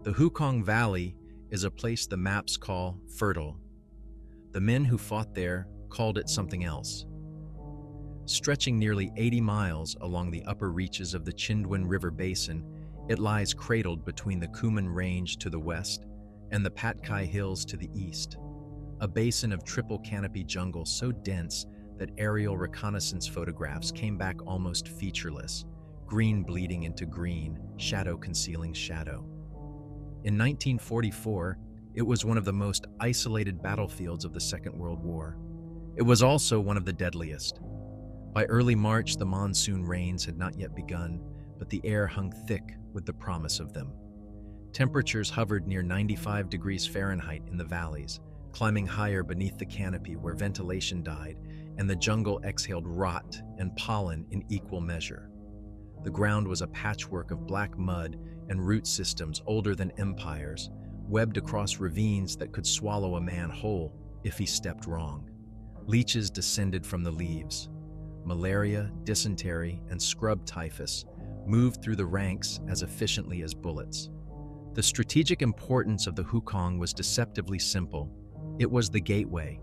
The Hukong Valley is a place the maps call fertile. The men who fought there called it something else. Stretching nearly 80 miles along the upper reaches of the Chindwin River Basin, it lies cradled between the Kumen Range to the west and the Patkai Hills to the east, a basin of triple canopy jungle so dense that aerial reconnaissance photographs came back almost featureless, green bleeding into green, shadow concealing shadow. In 1944, it was one of the most isolated battlefields of the Second World War. It was also one of the deadliest. By early March, the monsoon rains had not yet begun, but the air hung thick with the promise of them. Temperatures hovered near 95 degrees Fahrenheit in the valleys, climbing higher beneath the canopy where ventilation died and the jungle exhaled rot and pollen in equal measure. The ground was a patchwork of black mud and root systems older than empires, webbed across ravines that could swallow a man whole if he stepped wrong. Leeches descended from the leaves. Malaria, dysentery, and scrub typhus moved through the ranks as efficiently as bullets. The strategic importance of the Hukong was deceptively simple. It was the gateway.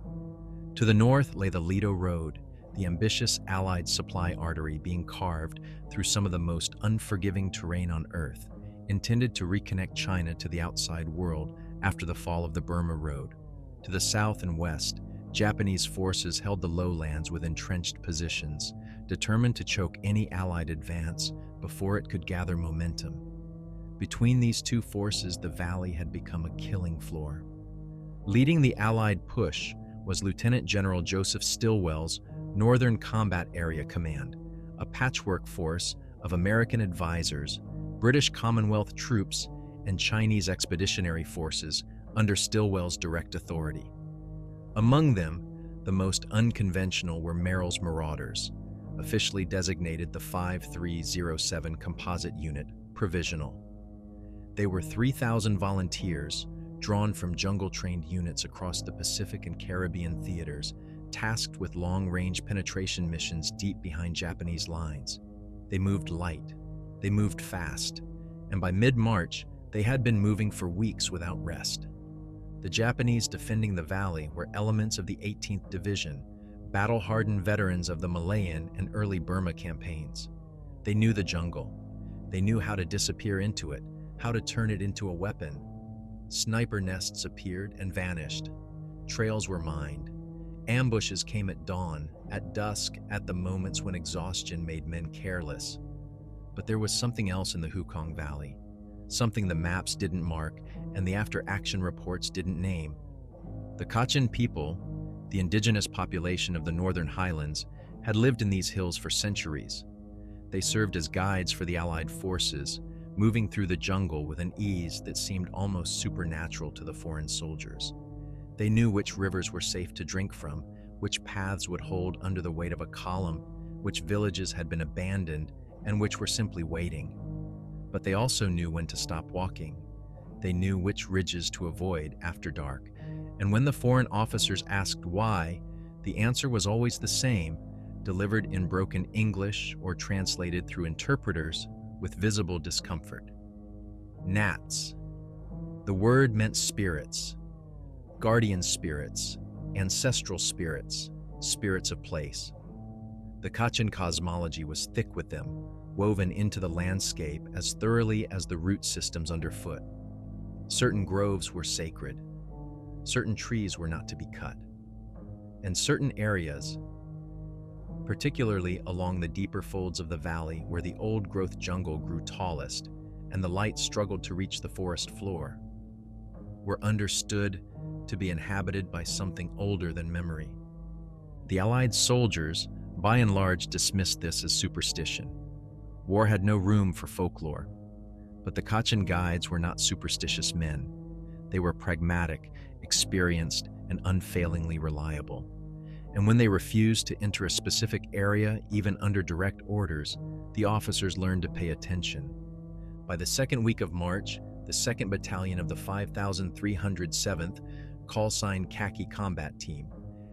To the north lay the Lido Road, the ambitious Allied supply artery being carved through some of the most unforgiving terrain on Earth, intended to reconnect China to the outside world after the fall of the Burma Road. To the south and west, Japanese forces held the lowlands with entrenched positions, determined to choke any Allied advance before it could gather momentum. Between these two forces, the valley had become a killing floor. Leading the Allied push was Lieutenant General Joseph Stilwell's Northern Combat Area Command, a patchwork force of American advisors, British Commonwealth troops, and Chinese expeditionary forces under Stilwell's direct authority. Among them, the most unconventional were Merrill's Marauders, officially designated the 5307 Composite Unit, Provisional. They were 3,000 volunteers, drawn from jungle-trained units across the Pacific and Caribbean theaters, tasked with long-range penetration missions deep behind Japanese lines. They moved light, they moved fast, and by mid-March, they had been moving for weeks without rest. The Japanese defending the valley were elements of the 18th Division, battle-hardened veterans of the Malayan and early Burma campaigns. They knew the jungle. They knew how to disappear into it, how to turn it into a weapon. Sniper nests appeared and vanished. Trails were mined. Ambushes came at dawn, at dusk, at the moments when exhaustion made men careless. But there was something else in the Hukong Valley, something the maps didn't mark and the after-action reports didn't name. The Kachin people, the indigenous population of the Northern Highlands, had lived in these hills for centuries. They served as guides for the Allied forces, moving through the jungle with an ease that seemed almost supernatural to the foreign soldiers. They knew which rivers were safe to drink from, which paths would hold under the weight of a column, which villages had been abandoned, and which were simply waiting. But they also knew when to stop walking. They knew which ridges to avoid after dark, and when the foreign officers asked why, the answer was always the same, delivered in broken English or translated through interpreters with visible discomfort. Nats. The word meant spirits, guardian spirits, ancestral spirits, spirits of place. The Kachin cosmology was thick with them, woven into the landscape as thoroughly as the root systems underfoot. Certain groves were sacred. Certain trees were not to be cut. And certain areas, particularly along the deeper folds of the valley where the old-growth jungle grew tallest and the light struggled to reach the forest floor, were understood to be inhabited by something older than memory. The Allied soldiers, by and large, dismissed this as superstition. War had no room for folklore. But the Kachin guides were not superstitious men. They were pragmatic, experienced, and unfailingly reliable. And when they refused to enter a specific area, even under direct orders, the officers learned to pay attention. By the second week of March, the 2nd Battalion of the 5307th, call-sign Khaki Combat Team,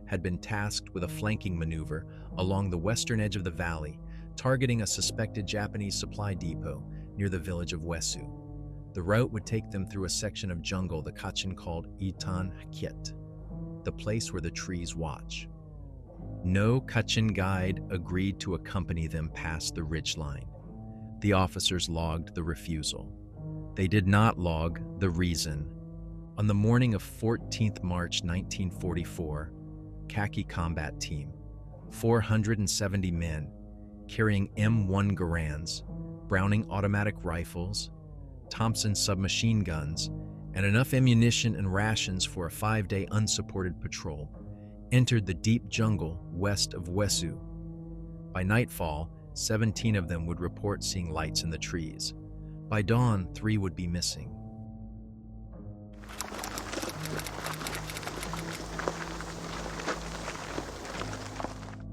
had been tasked with a flanking maneuver along the western edge of the valley targeting a suspected Japanese supply depot near the village of Wesu. The route would take them through a section of jungle the Kachin called Itan Hakiet, the place where the trees watch. No Kachin guide agreed to accompany them past the ridgeline. The officers logged the refusal. They did not log the reason. On the morning of 14th March 1944, Khaki Combat Team, 470 men, carrying M1 Garands, Browning automatic rifles, Thompson submachine guns, and enough ammunition and rations for a 5-day unsupported patrol, entered the deep jungle west of Wesu. By nightfall, 17 of them would report seeing lights in the trees. By dawn, 3 would be missing.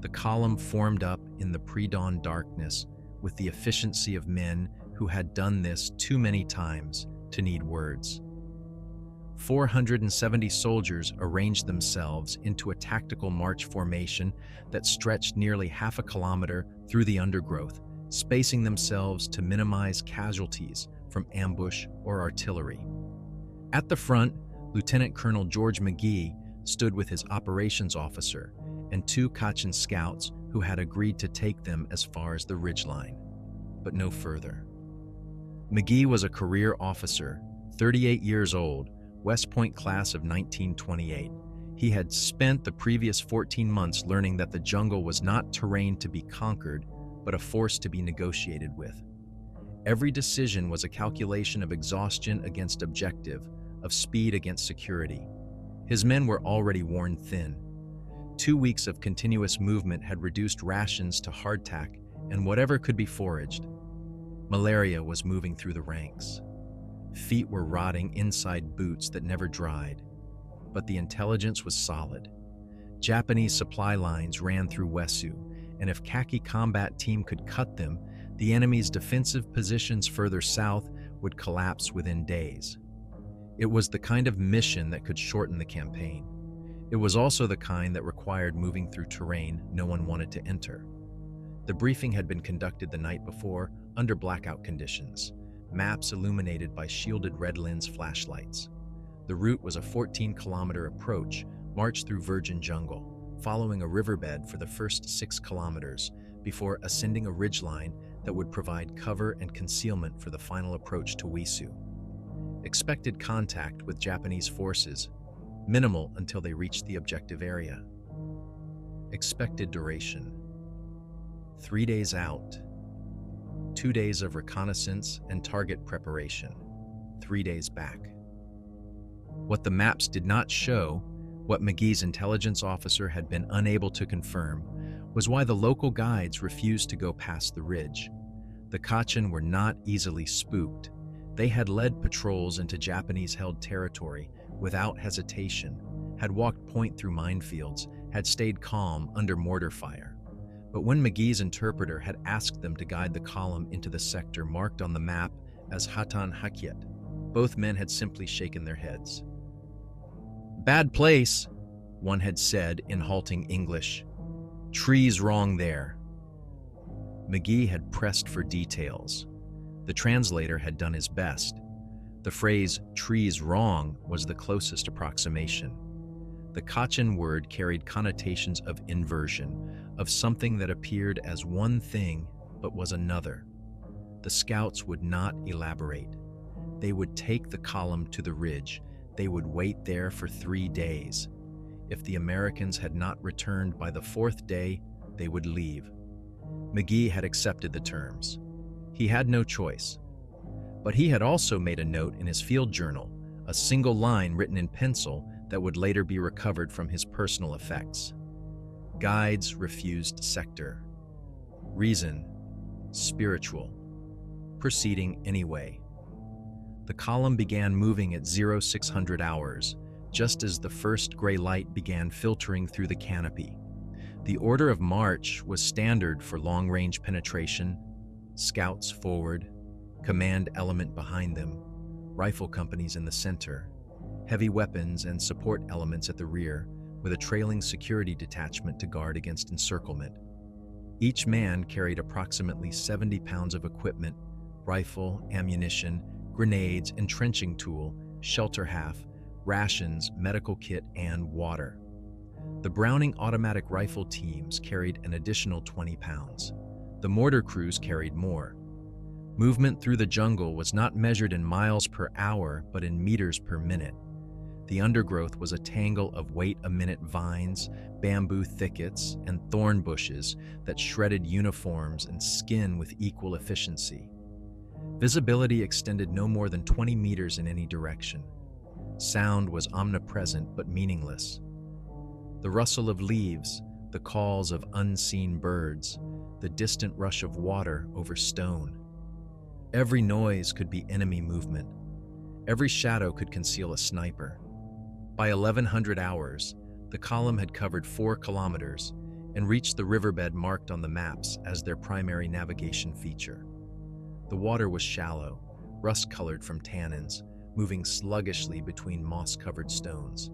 The column formed up in the pre-dawn darkness with the efficiency of men who had done this too many times to need words. 470 soldiers arranged themselves into a tactical march formation that stretched nearly half a kilometer through the undergrowth, spacing themselves to minimize casualties from ambush or artillery. At the front, Lieutenant Colonel George McGee stood with his operations officer and 2 Kachin scouts who had agreed to take them as far as the ridgeline, but no further. McGee was a career officer, 38 years old, West Point class of 1928. He had spent the previous 14 months learning that the jungle was not terrain to be conquered, but a force to be negotiated with. Every decision was a calculation of exhaustion against objective, of speed against security. His men were already worn thin. 2 weeks of continuous movement had reduced rations to hardtack and whatever could be foraged. Malaria was moving through the ranks. Feet were rotting inside boots that never dried. But the intelligence was solid. Japanese supply lines ran through Wesu, and if Khaki Combat Team could cut them, the enemy's defensive positions further south would collapse within days. It was the kind of mission that could shorten the campaign. It was also the kind that required moving through terrain no one wanted to enter. The briefing had been conducted the night before under blackout conditions, maps illuminated by shielded red lens flashlights. The route was a 14-kilometer approach marched through virgin jungle, following a riverbed for the first 6 kilometers before ascending a ridgeline that would provide cover and concealment for the final approach to Wesu. Expected contact with Japanese forces, minimal until they reached the objective area. Expected duration: 3 days out, 2 days of reconnaissance and target preparation, 3 days back. What the maps did not show, what McGee's intelligence officer had been unable to confirm, was why the local guides refused to go past the ridge. The Kachin were not easily spooked. They had led patrols into Japanese-held territory without hesitation, had walked point through minefields, had stayed calm under mortar fire. But when McGee's interpreter had asked them to guide the column into the sector marked on the map as Hatan Hakiet, both men had simply shaken their heads. "Bad place," one had said in halting English. "Trees wrong there." McGee had pressed for details. The translator had done his best. The phrase "trees wrong" was the closest approximation. The Kachin word carried connotations of inversion, of something that appeared as one thing but was another. The scouts would not elaborate. They would take the column to the ridge. They would wait there for 3 days. If the Americans had not returned by the 4th day, they would leave. McGee had accepted the terms. He had no choice. But he had also made a note in his field journal, a single line written in pencil that would later be recovered from his personal effects. Guides refused sector. Reason: spiritual. Proceeding anyway. The column began moving at 0600 hours, just as the first gray light began filtering through the canopy. The order of march was standard for long-range penetration: scouts forward, command element behind them, rifle companies in the center, heavy weapons and support elements at the rear, with a trailing security detachment to guard against encirclement. Each man carried approximately 70 pounds of equipment: rifle, ammunition, grenades, entrenching tool, shelter half, rations, medical kit, and water. The Browning automatic rifle teams carried an additional 20 pounds. The mortar crews carried more. Movement through the jungle was not measured in miles per hour, but in meters per minute. The undergrowth was a tangle of wait-a-minute vines, bamboo thickets, and thorn bushes that shredded uniforms and skin with equal efficiency. Visibility extended no more than 20 meters in any direction. Sound was omnipresent but meaningless. The rustle of leaves, the calls of unseen birds, the distant rush of water over stone. Every noise could be enemy movement. Every shadow could conceal a sniper. By 1100 hours, the column had covered 4 kilometers and reached the riverbed marked on the maps as their primary navigation feature. The water was shallow, rust-colored from tannins, moving sluggishly between moss-covered stones.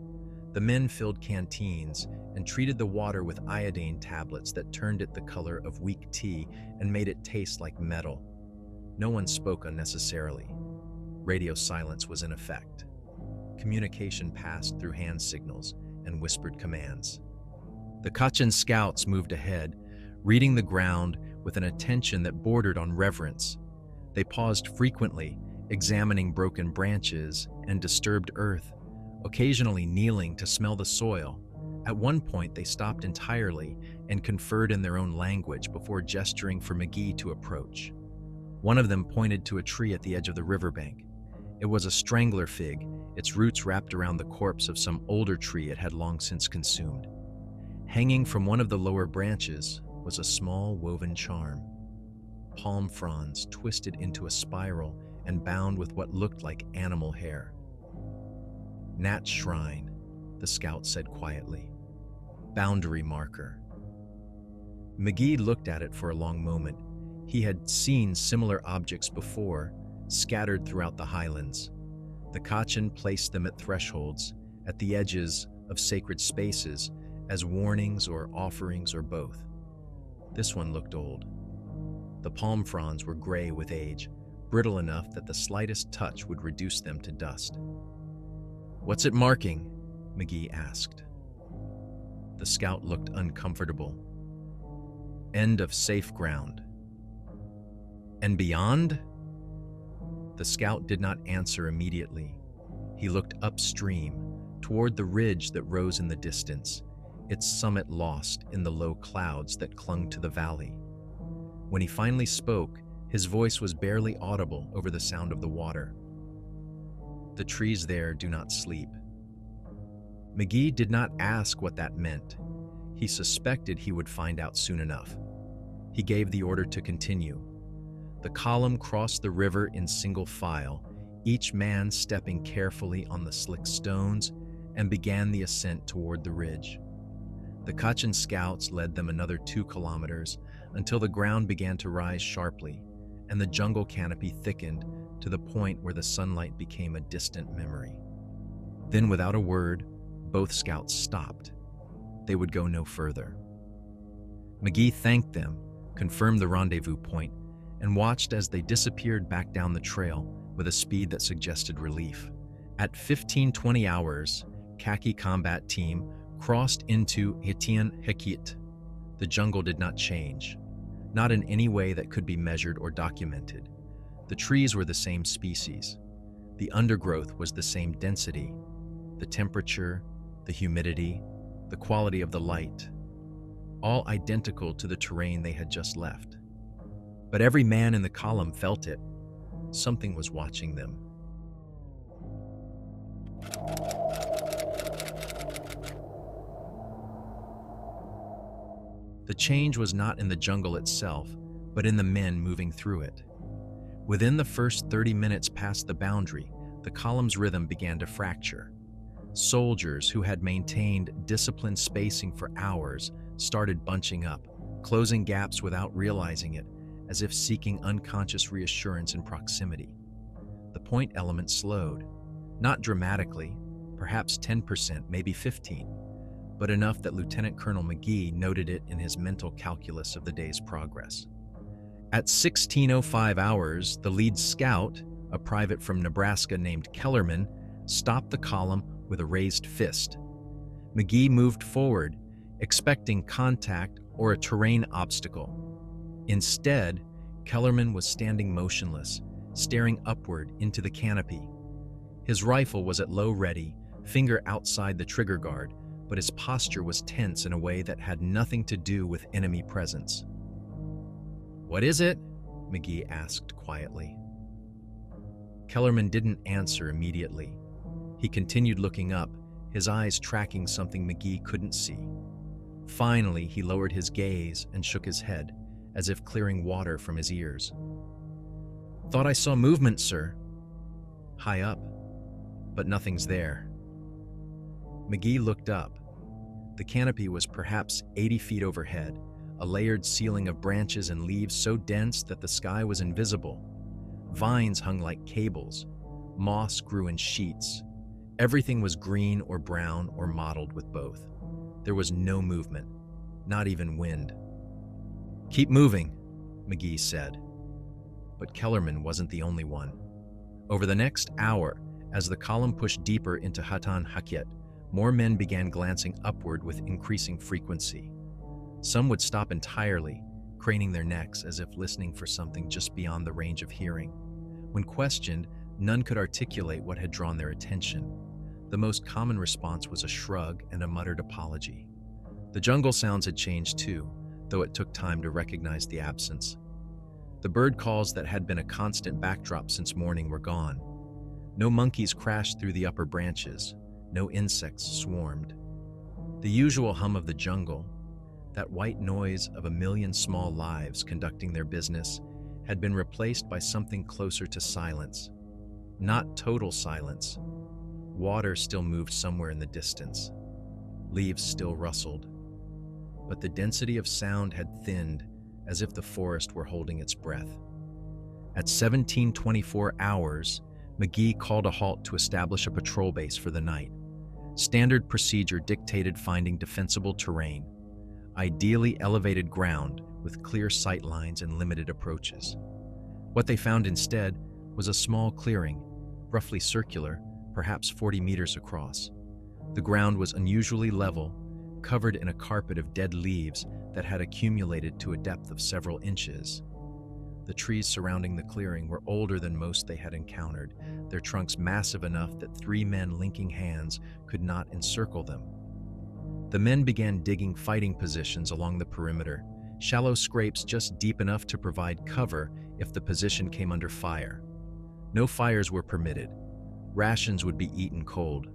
The men filled canteens and treated the water with iodine tablets that turned it the color of weak tea and made it taste like metal. No one spoke unnecessarily. Radio silence was in effect. Communication passed through hand signals and whispered commands. The Kachin scouts moved ahead, reading the ground with an attention that bordered on reverence. They paused frequently, examining broken branches and disturbed earth, occasionally kneeling to smell the soil. At one point, they stopped entirely and conferred in their own language before gesturing for McGee to approach. One of them pointed to a tree at the edge of the riverbank. It was a strangler fig, its roots wrapped around the corpse of some older tree it had long since consumed. Hanging from one of the lower branches was a small woven charm. Palm fronds twisted into a spiral and bound with what looked like animal hair. Nat's shrine, the scout said quietly. Boundary marker. McGee looked at it for a long moment. He had seen similar objects before, scattered throughout the highlands. The Kachin placed them at thresholds, at the edges of sacred spaces, as warnings or offerings or both. This one looked old. The palm fronds were gray with age, brittle enough that the slightest touch would reduce them to dust. "What's it marking?" McGee asked. The scout looked uncomfortable. "End of safe ground." "And beyond?" The scout did not answer immediately. He looked upstream, toward the ridge that rose in the distance, its summit lost in the low clouds that clung to the valley. When he finally spoke, his voice was barely audible over the sound of the water. "The trees there do not sleep." McGee did not ask what that meant. He suspected he would find out soon enough. He gave the order to continue. The column crossed the river in single file, each man stepping carefully on the slick stones, and began the ascent toward the ridge. The Kachin scouts led them another 2 kilometers until the ground began to rise sharply, and the jungle canopy thickened to the point where the sunlight became a distant memory. Then, without a word, both scouts stopped. They would go no further. McGee thanked them, confirmed the rendezvous point, and watched as they disappeared back down the trail with a speed that suggested relief. At 15:20 hours, Khaki Combat Team crossed into Hitian Hekit. The jungle did not change, not in any way that could be measured or documented. The trees were the same species. The undergrowth was the same density. The temperature, the humidity, the quality of the light, all identical to the terrain they had just left. But every man in the column felt it. Something was watching them. The change was not in the jungle itself, but in the men moving through it. Within the first 30 minutes past the boundary, the column's rhythm began to fracture. Soldiers who had maintained disciplined spacing for hours started bunching up, closing gaps without realizing it, as if seeking unconscious reassurance in proximity. The point element slowed, not dramatically, perhaps 10%, maybe 15%, but enough that Lieutenant Colonel McGee noted it in his mental calculus of the day's progress. At 16:05 hours, the lead scout, a private from Nebraska named Kellerman, stopped the column with a raised fist. McGee moved forward, expecting contact or a terrain obstacle. Instead, Kellerman was standing motionless, staring upward into the canopy. His rifle was at low ready, finger outside the trigger guard, but his posture was tense in a way that had nothing to do with enemy presence. "What is it?" McGee asked quietly. Kellerman didn't answer immediately. He continued looking up, his eyes tracking something McGee couldn't see. Finally, he lowered his gaze and shook his head, as if clearing water from his ears. "Thought I saw movement, sir." "High up, but nothing's there." McGee looked up. The canopy was perhaps 80 feet overhead, a layered ceiling of branches and leaves so dense that the sky was invisible. Vines hung like cables. Moss grew in sheets. Everything was green or brown or mottled with both. There was no movement, not even wind. "Keep moving," McGee said. But Kellerman wasn't the only one. Over the next hour, as the column pushed deeper into Hatan Hakyet, more men began glancing upward with increasing frequency. Some would stop entirely, craning their necks as if listening for something just beyond the range of hearing. When questioned, none could articulate what had drawn their attention. The most common response was a shrug and a muttered apology. The jungle sounds had changed too, though it took time to recognize the absence. The bird calls that had been a constant backdrop since morning were gone. No monkeys crashed through the upper branches. No insects swarmed. The usual hum of the jungle, that white noise of a million small lives conducting their business, had been replaced by something closer to silence. Not total silence. Water still moved somewhere in the distance. Leaves still rustled. But the density of sound had thinned, as if the forest were holding its breath. At 17:24 hours, McGee called a halt to establish a patrol base for the night. Standard procedure dictated finding defensible terrain, ideally elevated ground with clear sight lines and limited approaches. What they found instead was a small clearing, roughly circular, perhaps 40 meters across. The ground was unusually level, covered in a carpet of dead leaves that had accumulated to a depth of several inches. The trees surrounding the clearing were older than most they had encountered, their trunks massive enough that 3 men linking hands could not encircle them. The men began digging fighting positions along the perimeter, shallow scrapes just deep enough to provide cover if the position came under fire. No fires were permitted. Rations would be eaten cold.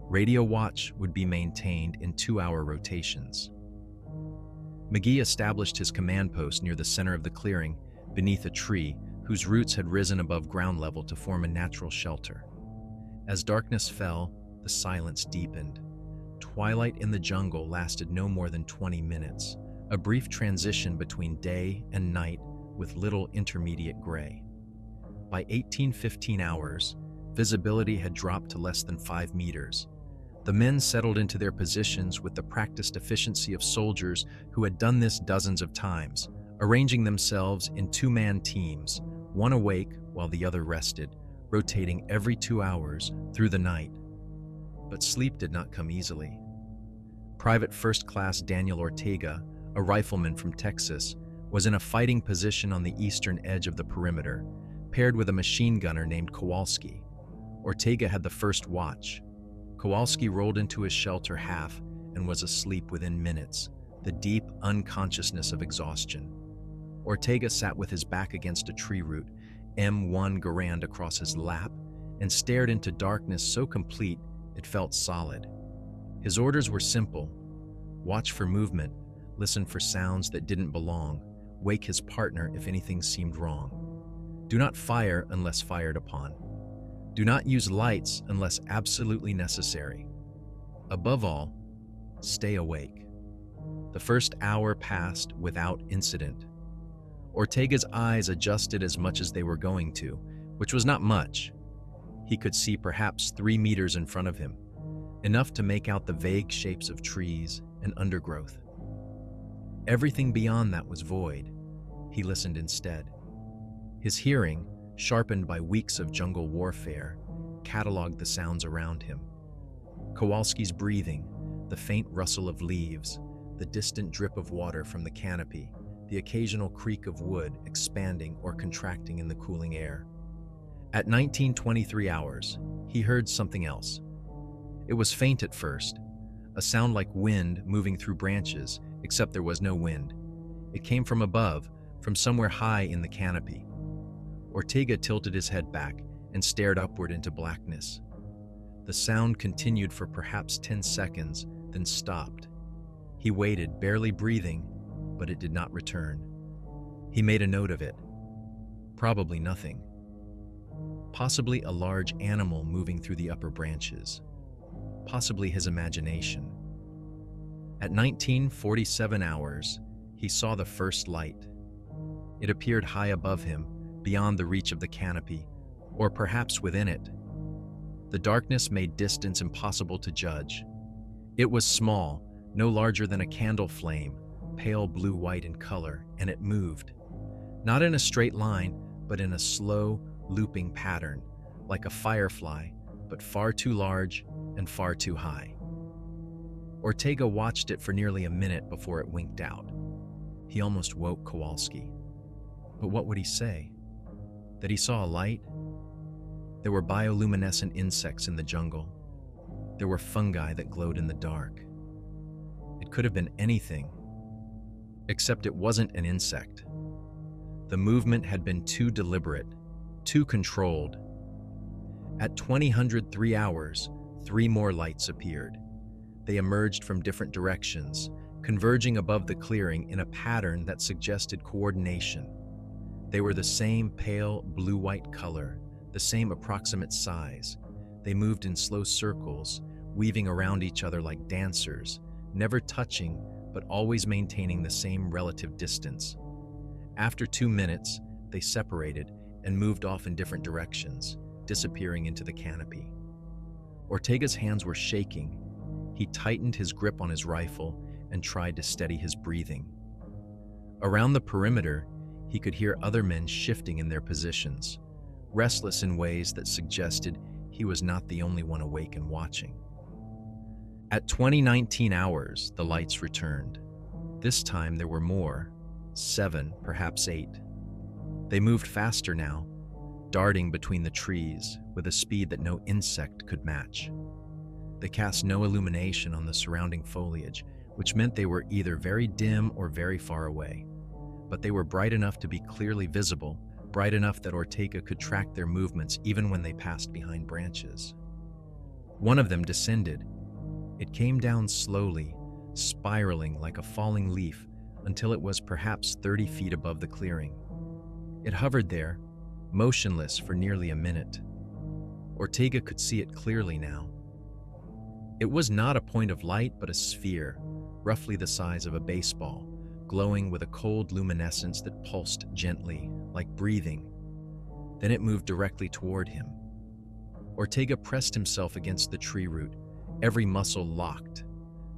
Radio watch would be maintained in 2-hour rotations. McGee established his command post near the center of the clearing, beneath a tree whose roots had risen above ground level to form a natural shelter. As darkness fell, the silence deepened. Twilight in the jungle lasted no more than 20 minutes, a brief transition between day and night with little intermediate gray. By 18:15 hours, visibility had dropped to less than 5 meters. The men settled into their positions with the practiced efficiency of soldiers who had done this dozens of times, arranging themselves in 2-man teams, one awake while the other rested, rotating every 2 hours through the night. But sleep did not come easily. Private First Class Daniel Ortega, a rifleman from Texas, was in a fighting position on the eastern edge of the perimeter, paired with a machine gunner named Kowalski. Ortega had the first watch. Kowalski rolled into his shelter half and was asleep within minutes, the deep unconsciousness of exhaustion. Ortega sat with his back against a tree root, M1 Garand across his lap, and stared into darkness so complete it felt solid. His orders were simple: watch for movement, listen for sounds that didn't belong, wake his partner if anything seemed wrong. Do not fire unless fired upon. Do not use lights unless absolutely necessary. Above all, stay awake. The first hour passed without incident. Ortega's eyes adjusted as much as they were going to, which was not much. He could see perhaps 3 meters in front of him. enough to make out the vague shapes of trees and undergrowth. Everything beyond that was void. He listened instead. His hearing, sharpened by weeks of jungle warfare, cataloged the sounds around him. Kowalski's breathing, the faint rustle of leaves, the distant drip of water from the canopy, the occasional creak of wood expanding or contracting in the cooling air. At 19:23 hours, he heard something else. It was faint at first, a sound like wind moving through branches, except there was no wind. It came from above, from somewhere high in the canopy. Ortega tilted his head back and stared upward into blackness. The sound continued for perhaps 10 seconds, then stopped. He waited, barely breathing, but it did not return. He made a note of it. Probably nothing. Possibly a large animal moving through the upper branches. Possibly his imagination. At 19:47 hours, he saw the first light. It appeared high above him, beyond the reach of the canopy, or perhaps within it. The darkness made distance impossible to judge. It was small, no larger than a candle flame, pale blue-white in color, and it moved. Not in a straight line, but in a slow, looping pattern, like a firefly, but far too large and far too high. Ortega watched it for nearly a minute before it winked out. He almost woke Kowalski. But what would he say? That he saw a light? There were bioluminescent insects in the jungle. There were fungi that glowed in the dark. It could have been anything, except it wasn't an insect. The movement had been too deliberate, too controlled. At 20:03 hours, 3 more lights appeared. They emerged from different directions, converging above the clearing in a pattern that suggested coordination. They were the same pale blue-white color, the same approximate size. They moved in slow circles, weaving around each other like dancers, never touching but always maintaining the same relative distance. After 2 minutes, they separated and moved off in different directions, disappearing into the canopy. Ortega's hands were shaking. He tightened his grip on his rifle and tried to steady his breathing. Around the perimeter, he could hear other men shifting in their positions, restless in ways that suggested he was not the only one awake and watching. At 20:19 hours, the lights returned. This time there were more, 7, perhaps 8. They moved faster now, darting between the trees with a speed that no insect could match. They cast no illumination on the surrounding foliage, which meant they were either very dim or very far away. But they were bright enough to be clearly visible, bright enough that Ortega could track their movements even when they passed behind branches. One of them descended. It came down slowly, spiraling like a falling leaf until it was perhaps 30 feet above the clearing. It hovered there, motionless for nearly a minute. Ortega could see it clearly now. It was not a point of light, but a sphere, roughly the size of a baseball, glowing with a cold luminescence that pulsed gently, like breathing. Then it moved directly toward him. Ortega pressed himself against the tree root, every muscle locked.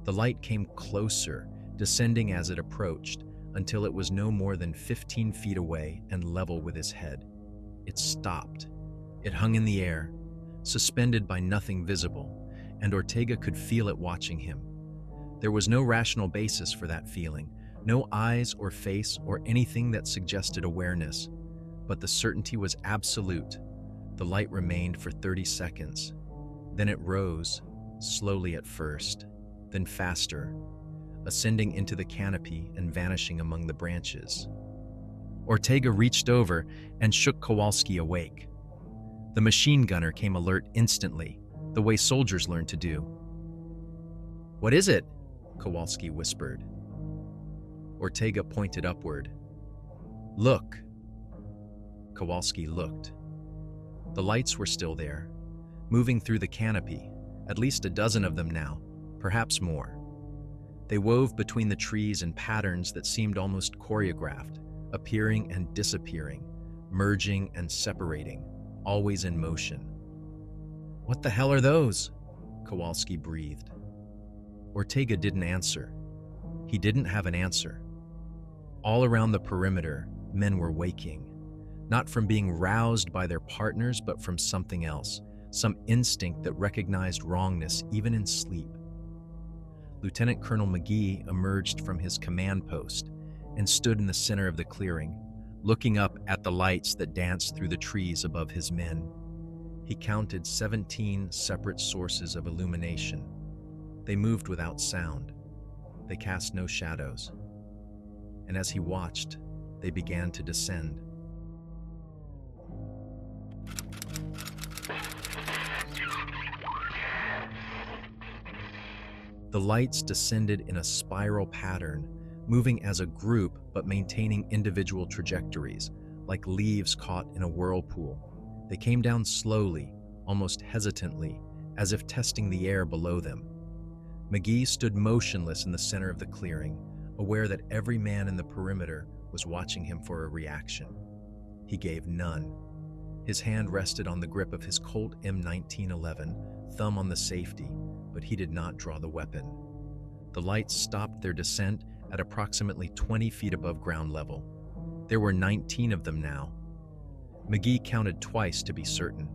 The light came closer, descending as it approached, until it was no more than 15 feet away and level with his head. It stopped. It hung in the air, suspended by nothing visible, and Ortega could feel it watching him. There was no rational basis for that feeling, no eyes or face or anything that suggested awareness, but the certainty was absolute. The light remained for 30 seconds. Then it rose, slowly at first, then faster, ascending into the canopy and vanishing among the branches. Ortega reached over and shook Kowalski awake. The machine gunner came alert instantly, the way soldiers learn to do. "What is it?" Kowalski whispered. Ortega pointed upward. "Look." Kowalski looked. The lights were still there, moving through the canopy, at least a dozen of them now, perhaps more. They wove between the trees in patterns that seemed almost choreographed, appearing and disappearing, merging and separating, always in motion. "What the hell are those?" Kowalski breathed. Ortega didn't answer. He didn't have an answer. All around the perimeter, men were waking, not from being roused by their partners, but from something else, some instinct that recognized wrongness even in sleep. Lieutenant Colonel McGee emerged from his command post and stood in the center of the clearing, looking up at the lights that danced through the trees above his men. He counted 17 separate sources of illumination. They moved without sound. They cast no shadows. And as he watched, they began to descend. The lights descended in a spiral pattern, moving as a group but maintaining individual trajectories, like leaves caught in a whirlpool. They came down slowly, almost hesitantly, as if testing the air below them. McGee stood motionless in the center of the clearing, aware that every man in the perimeter was watching him for a reaction. He gave none. His hand rested on the grip of his Colt M1911, thumb on the safety, but he did not draw the weapon. The lights stopped their descent at approximately 20 feet above ground level. There were 19 of them now. McGee counted twice to be certain.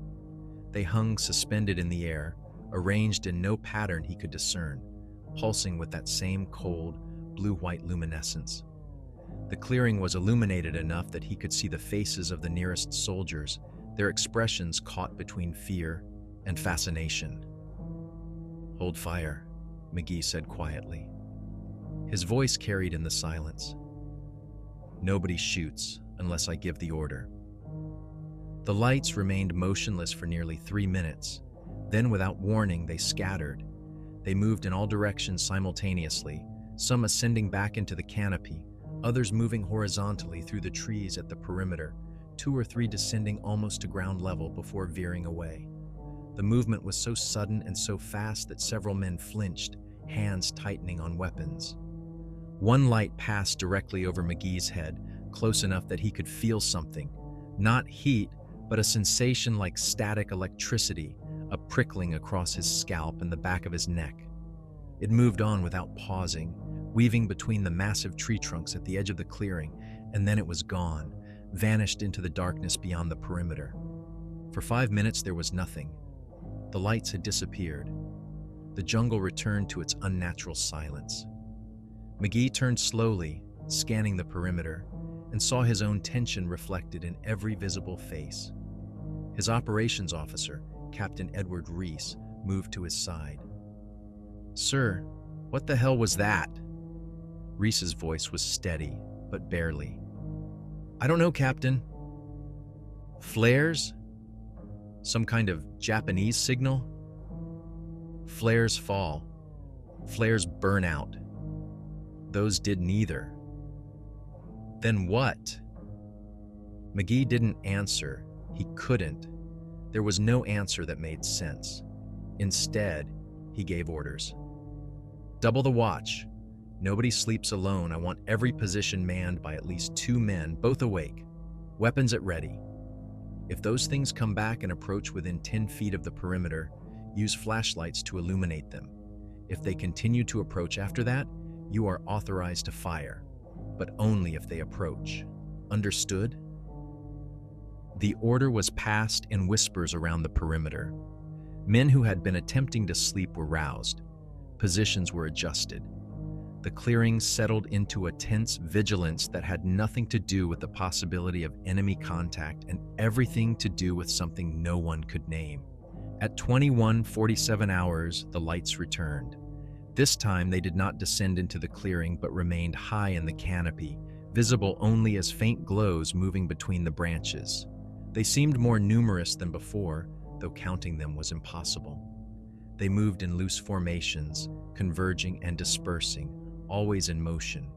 They hung suspended in the air, arranged in no pattern he could discern, pulsing with that same cold, blue-white luminescence. The clearing was illuminated enough that he could see the faces of the nearest soldiers, their expressions caught between fear and fascination. "Hold fire," McGee said quietly. His voice carried in the silence. "Nobody shoots unless I give the order." The lights remained motionless for nearly 3 minutes. Then, without warning, they scattered. They moved in all directions simultaneously, some ascending back into the canopy, others moving horizontally through the trees at the perimeter, 2 or 3 descending almost to ground level before veering away. The movement was so sudden and so fast that several men flinched, hands tightening on weapons. One light passed directly over McGee's head, close enough that he could feel something. Not heat, but a sensation like static electricity, a prickling across his scalp and the back of his neck. It moved on without pausing, weaving between the massive tree trunks at the edge of the clearing, and then it was gone, vanished into the darkness beyond the perimeter. For 5 minutes there was nothing. The lights had disappeared. The jungle returned to its unnatural silence. McGee turned slowly, scanning the perimeter, and saw his own tension reflected in every visible face. His operations officer, Captain Edward Reese, moved to his side. "Sir, what the hell was that?" Reese's voice was steady, but barely. "I don't know, Captain." "Flares? Some kind of Japanese signal?" "Flares fall. Flares burn out. Those did neither." "Then what?" McGee didn't answer. He couldn't. There was no answer that made sense. Instead, he gave orders. "Double the watch. Nobody sleeps alone. I want every position manned by at least 2 men, both awake. Weapons at ready. If those things come back and approach within 10 feet of the perimeter, use flashlights to illuminate them. If they continue to approach after that, you are authorized to fire, but only if they approach. Understood?" The order was passed in whispers around the perimeter. Men who had been attempting to sleep were roused. Positions were adjusted. The clearing settled into a tense vigilance that had nothing to do with the possibility of enemy contact and everything to do with something no one could name. At 21:47 hours, the lights returned. This time, they did not descend into the clearing but remained high in the canopy, visible only as faint glows moving between the branches. They seemed more numerous than before, though counting them was impossible. They moved in loose formations, converging and dispersing, always in motion.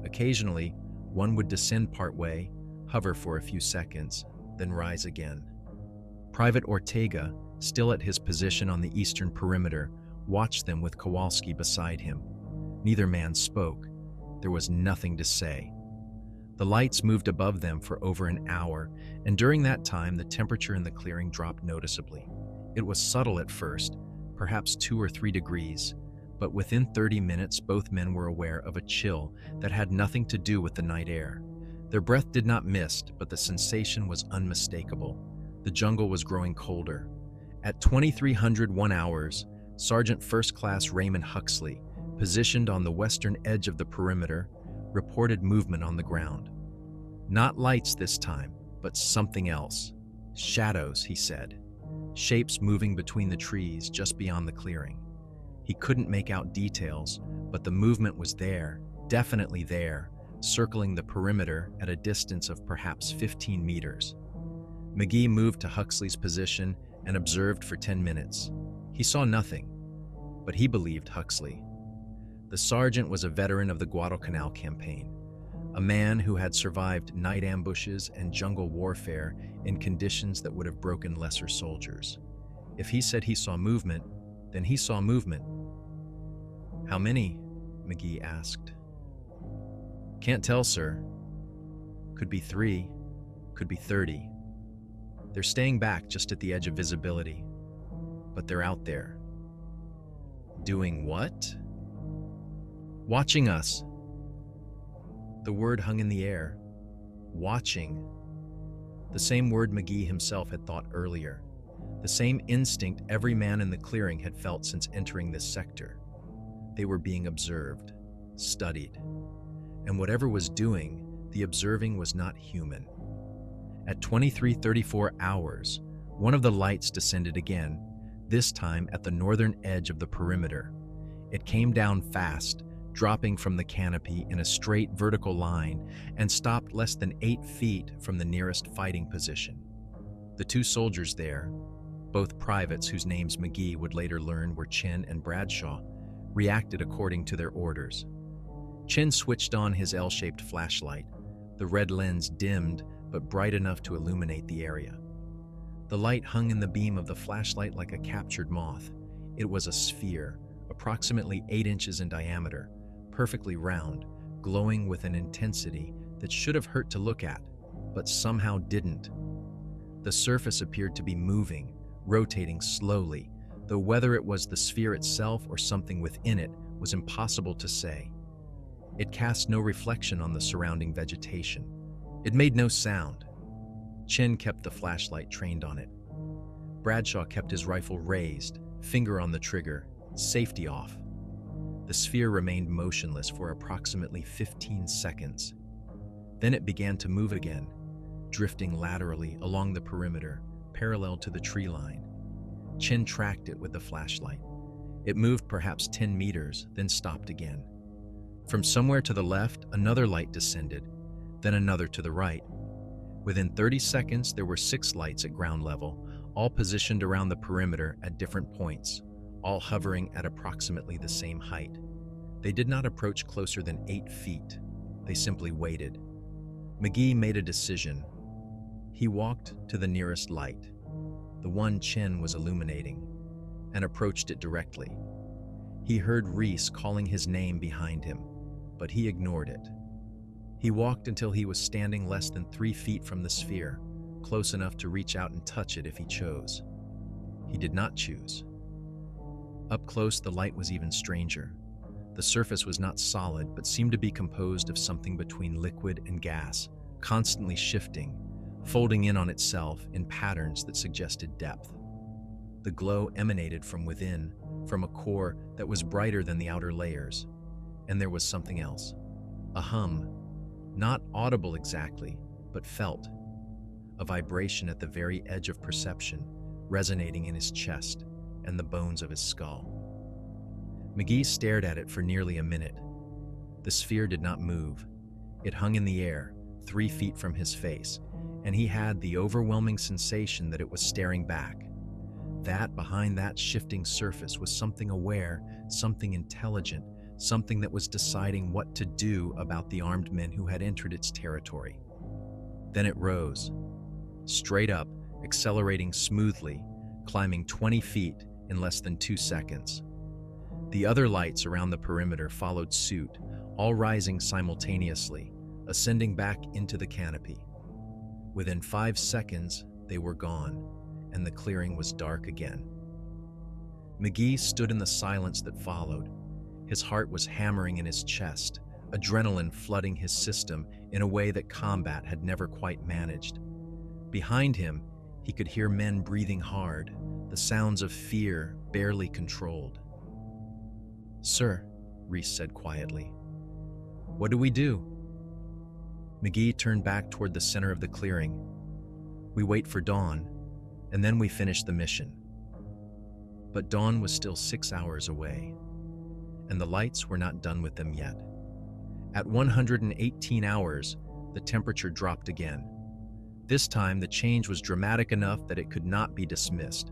Occasionally, one would descend partway, hover for a few seconds, then rise again. Private Ortega, still at his position on the eastern perimeter, watched them with Kowalski beside him. Neither man spoke. There was nothing to say. The lights moved above them for over an hour, and during that time the temperature in the clearing dropped noticeably. It was subtle at first, perhaps 2 or 3 degrees, but within 30 minutes both men were aware of a chill that had nothing to do with the night air. Their breath did not mist, but the sensation was unmistakable. The jungle was growing colder. At 2301 hours, Sergeant First Class Raymond Huxley, positioned on the western edge of the perimeter, reported movement on the ground. Not lights this time, but something else. Shadows, he said. Shapes moving between the trees just beyond the clearing. He couldn't make out details, but the movement was there, definitely there, circling the perimeter at a distance of perhaps 15 meters. McGee moved to Huxley's position and observed for 10 minutes. He saw nothing, but he believed Huxley. The sergeant was a veteran of the Guadalcanal campaign, a man who had survived night ambushes and jungle warfare in conditions that would have broken lesser soldiers. If he said he saw movement, then he saw movement. "How many?" McGee asked. "Can't tell, sir. Could be 3, could be 30. They're staying back just at the edge of visibility, but they're out there." "Doing what?" "Watching us." The word hung in the air. Watching. The same word McGee himself had thought earlier. The same instinct every man in the clearing had felt since entering this sector. They were being observed, studied. And whatever was doing, the observing was not human. At 23:34 hours, one of the lights descended again, this time at the northern edge of the perimeter. It came down fast, dropping from the canopy in a straight vertical line, and stopped less than 8 feet from the nearest fighting position. The 2 soldiers there, both privates whose names McGee would later learn were Chin and Bradshaw, reacted according to their orders. Chin switched on his L-shaped flashlight, the red lens dimmed but bright enough to illuminate the area. The light hung in the beam of the flashlight like a captured moth. It was a sphere, approximately 8 inches in diameter, perfectly round, glowing with an intensity that should have hurt to look at, but somehow didn't. The surface appeared to be moving, rotating slowly, though whether it was the sphere itself or something within it was impossible to say. It cast no reflection on the surrounding vegetation. It made no sound. Chin kept the flashlight trained on it. Bradshaw kept his rifle raised, finger on the trigger, safety off. The sphere remained motionless for approximately 15 seconds. Then it began to move again, drifting laterally along the perimeter, parallel to the tree line. Chin tracked it with the flashlight. It moved perhaps 10 meters, then stopped again. From somewhere to the left, another light descended, then another to the right. Within 30 seconds, there were 6 lights at ground level, all positioned around the perimeter at different points, all hovering at approximately the same height. They did not approach closer than 8 feet. They simply waited. McGee made a decision. He walked to the nearest light, the one Chin was illuminating, and approached it directly. He heard Reese calling his name behind him, but he ignored it. He walked until he was standing less than 3 feet from the sphere, close enough to reach out and touch it if he chose. He did not choose. Up close, the light was even stranger. The surface was not solid, but seemed to be composed of something between liquid and gas, constantly shifting, folding in on itself in patterns that suggested depth. The glow emanated from within, from a core that was brighter than the outer layers. And there was something else. A hum, not audible exactly, but felt. A vibration at the very edge of perception, resonating in his chest and the bones of his skull. McGee stared at it for nearly a minute. The sphere did not move. It hung in the air, 3 feet from his face, and he had the overwhelming sensation that it was staring back. That behind that shifting surface was something aware, something intelligent, something that was deciding what to do about the armed men who had entered its territory. Then it rose, straight up, accelerating smoothly, climbing 20 feet in less than 2 seconds. The other lights around the perimeter followed suit, all rising simultaneously, ascending back into the canopy. Within 5 seconds, they were gone, and the clearing was dark again. McGee stood in the silence that followed. His heart was hammering in his chest, adrenaline flooding his system in a way that combat had never quite managed. Behind him, he could hear men breathing hard, the sounds of fear barely controlled. "Sir," Reese said quietly, "what do we do?" McGee turned back toward the center of the clearing. "We wait for dawn, and then we finish the mission." But dawn was still 6 hours away, and the lights were not done with them yet. At 118 hours, the temperature dropped again. This time, the change was dramatic enough that it could not be dismissed.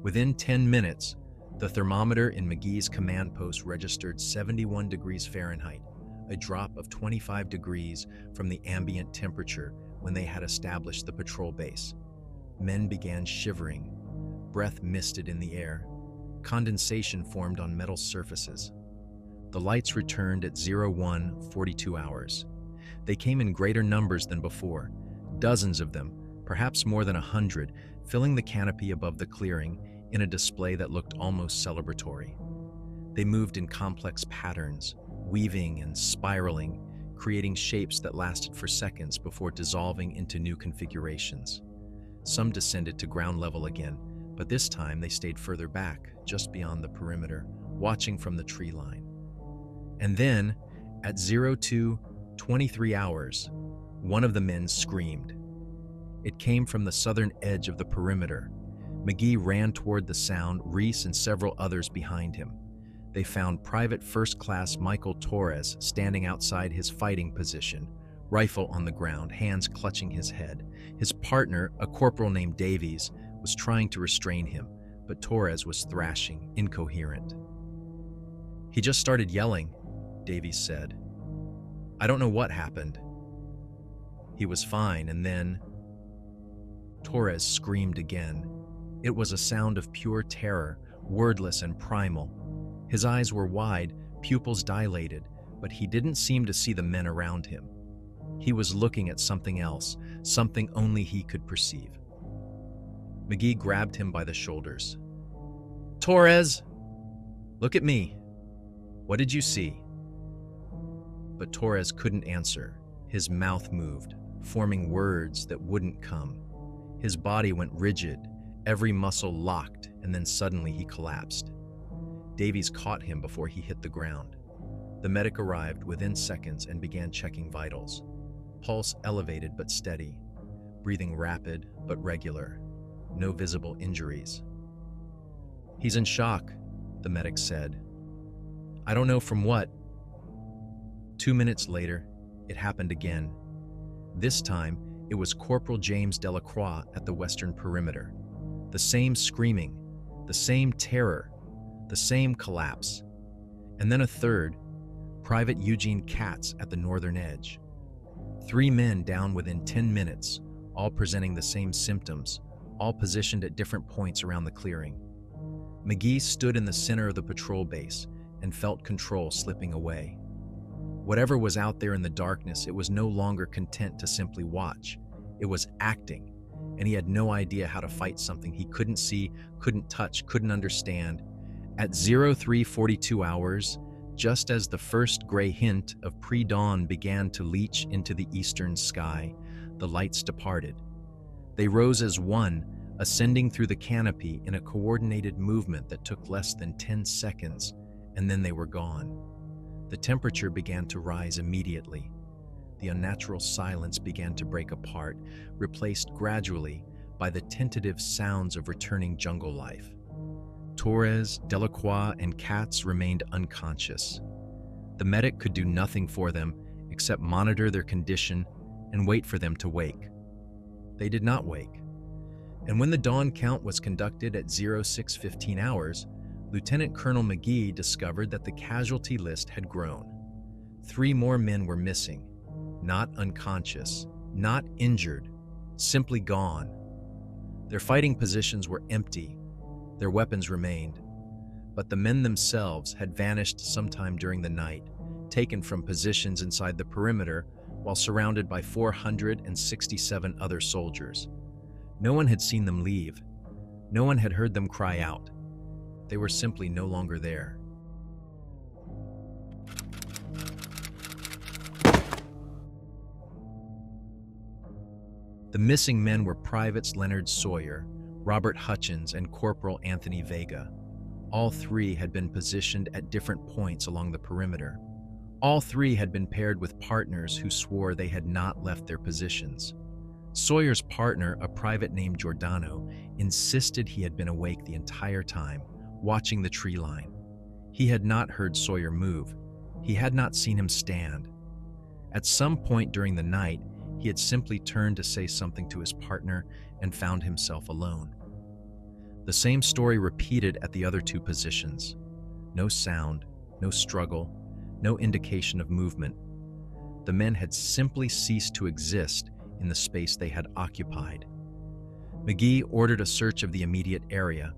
Within 10 minutes, the thermometer in McGee's command post registered 71 degrees Fahrenheit, a drop of 25 degrees from the ambient temperature when they had established the patrol base. Men began shivering. Breath misted in the air. Condensation formed on metal surfaces. The lights returned at 01:42 hours. They came in greater numbers than before, dozens of them, perhaps more than 100, filling the canopy above the clearing in a display that looked almost celebratory. They moved in complex patterns, weaving and spiraling, creating shapes that lasted for seconds before dissolving into new configurations. Some descended to ground level again, but this time they stayed further back, just beyond the perimeter, watching from the tree line. And then, at 02:23 hours, one of the men screamed. It came from the southern edge of the perimeter. McGee ran toward the sound, Reese and several others behind him. They found Private First Class Michael Torres standing outside his fighting position, rifle on the ground, hands clutching his head. His partner, a corporal named Davies, was trying to restrain him, but Torres was thrashing, incoherent. "He just started yelling," Davies said. "I don't know what happened. He was fine, and then..." Torres screamed again. It was a sound of pure terror, wordless and primal. His eyes were wide, pupils dilated, but he didn't seem to see the men around him. He was looking at something else, something only he could perceive. McGee grabbed him by the shoulders. "Torres! Look at me. What did you see?" But Torres couldn't answer. His mouth moved, forming words that wouldn't come. His body went rigid, every muscle locked, and then suddenly he collapsed. Davies caught him before he hit the ground. The medic arrived within seconds and began checking vitals. Pulse elevated but steady, breathing rapid but regular. No visible injuries. "He's in shock," the medic said. "I don't know from what." 2 minutes later, it happened again. This time, it was Corporal James Delacroix at the western perimeter. The same screaming, the same terror, the same collapse. And then a third, Private Eugene Katz at the northern edge. 3 men down within 10 minutes, all presenting the same symptoms, all positioned at different points around the clearing. McGee stood in the center of the patrol base and felt control slipping away. Whatever was out there in the darkness, it was no longer content to simply watch. It was acting, and he had no idea how to fight something he couldn't see, couldn't touch, couldn't understand. At 03:42 hours, just as the first gray hint of pre-dawn began to leach into the eastern sky, the lights departed. They rose as one, ascending through the canopy in a coordinated movement that took less than 10 seconds, and then they were gone. The temperature began to rise immediately. The unnatural silence began to break apart, replaced gradually by the tentative sounds of returning jungle life. Torres, Delacroix, and Katz remained unconscious. The medic could do nothing for them except monitor their condition and wait for them to wake. They did not wake. And when the dawn count was conducted at 06:15 hours, Lieutenant Colonel McGee discovered that the casualty list had grown. 3 more men were missing, not unconscious, not injured, simply gone. Their fighting positions were empty, their weapons remained, but the men themselves had vanished sometime during the night, taken from positions inside the perimeter while surrounded by 467 other soldiers. No one had seen them leave. No one had heard them cry out. They were simply no longer there. The missing men were Privates Leonard Sawyer, Robert Hutchins, and Corporal Anthony Vega. All three had been positioned at different points along the perimeter. All three had been paired with partners who swore they had not left their positions. Sawyer's partner, a private named Giordano, insisted he had been awake the entire time, watching the tree line. He had not heard Sawyer move. He had not seen him stand. At some point during the night, he had simply turned to say something to his partner and found himself alone. The same story repeated at the other two positions. No sound, no struggle, no indication of movement. The men had simply ceased to exist in the space they had occupied. McGee ordered a search of the immediate area.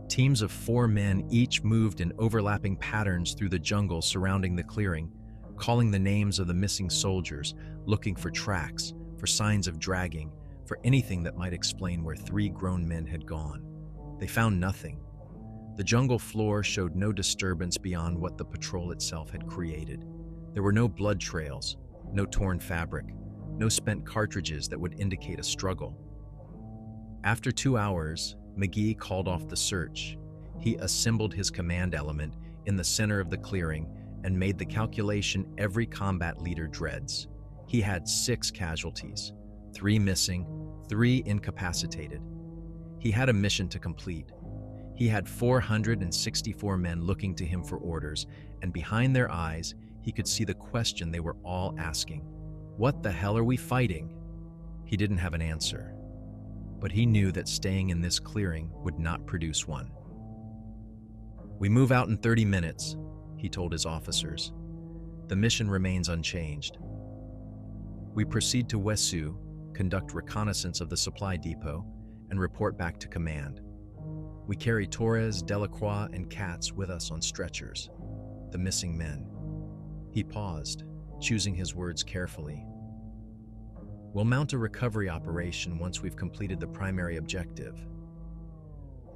Teams of 4 men each moved in overlapping patterns through the jungle surrounding the clearing, calling the names of the missing soldiers, looking for tracks, for signs of dragging, for anything that might explain where 3 grown men had gone. They found nothing. The jungle floor showed no disturbance beyond what the patrol itself had created. There were no blood trails, no torn fabric, no spent cartridges that would indicate a struggle. After 2 hours, McGee called off the search. He assembled his command element in the center of the clearing and made the calculation every combat leader dreads. He had 6 casualties, 3 missing, 3 incapacitated. He had a mission to complete. He had 464 men looking to him for orders, and behind their eyes, he could see the question they were all asking. What the hell are we fighting? He didn't have an answer, but he knew that staying in this clearing would not produce one. We move out in 30 minutes, he told his officers. The mission remains unchanged. We proceed to Wesu, conduct reconnaissance of the supply depot, and report back to command. We carry Torres, Delacroix, and Katz with us on stretchers, the missing men. He paused, choosing his words carefully. We'll mount a recovery operation once we've completed the primary objective.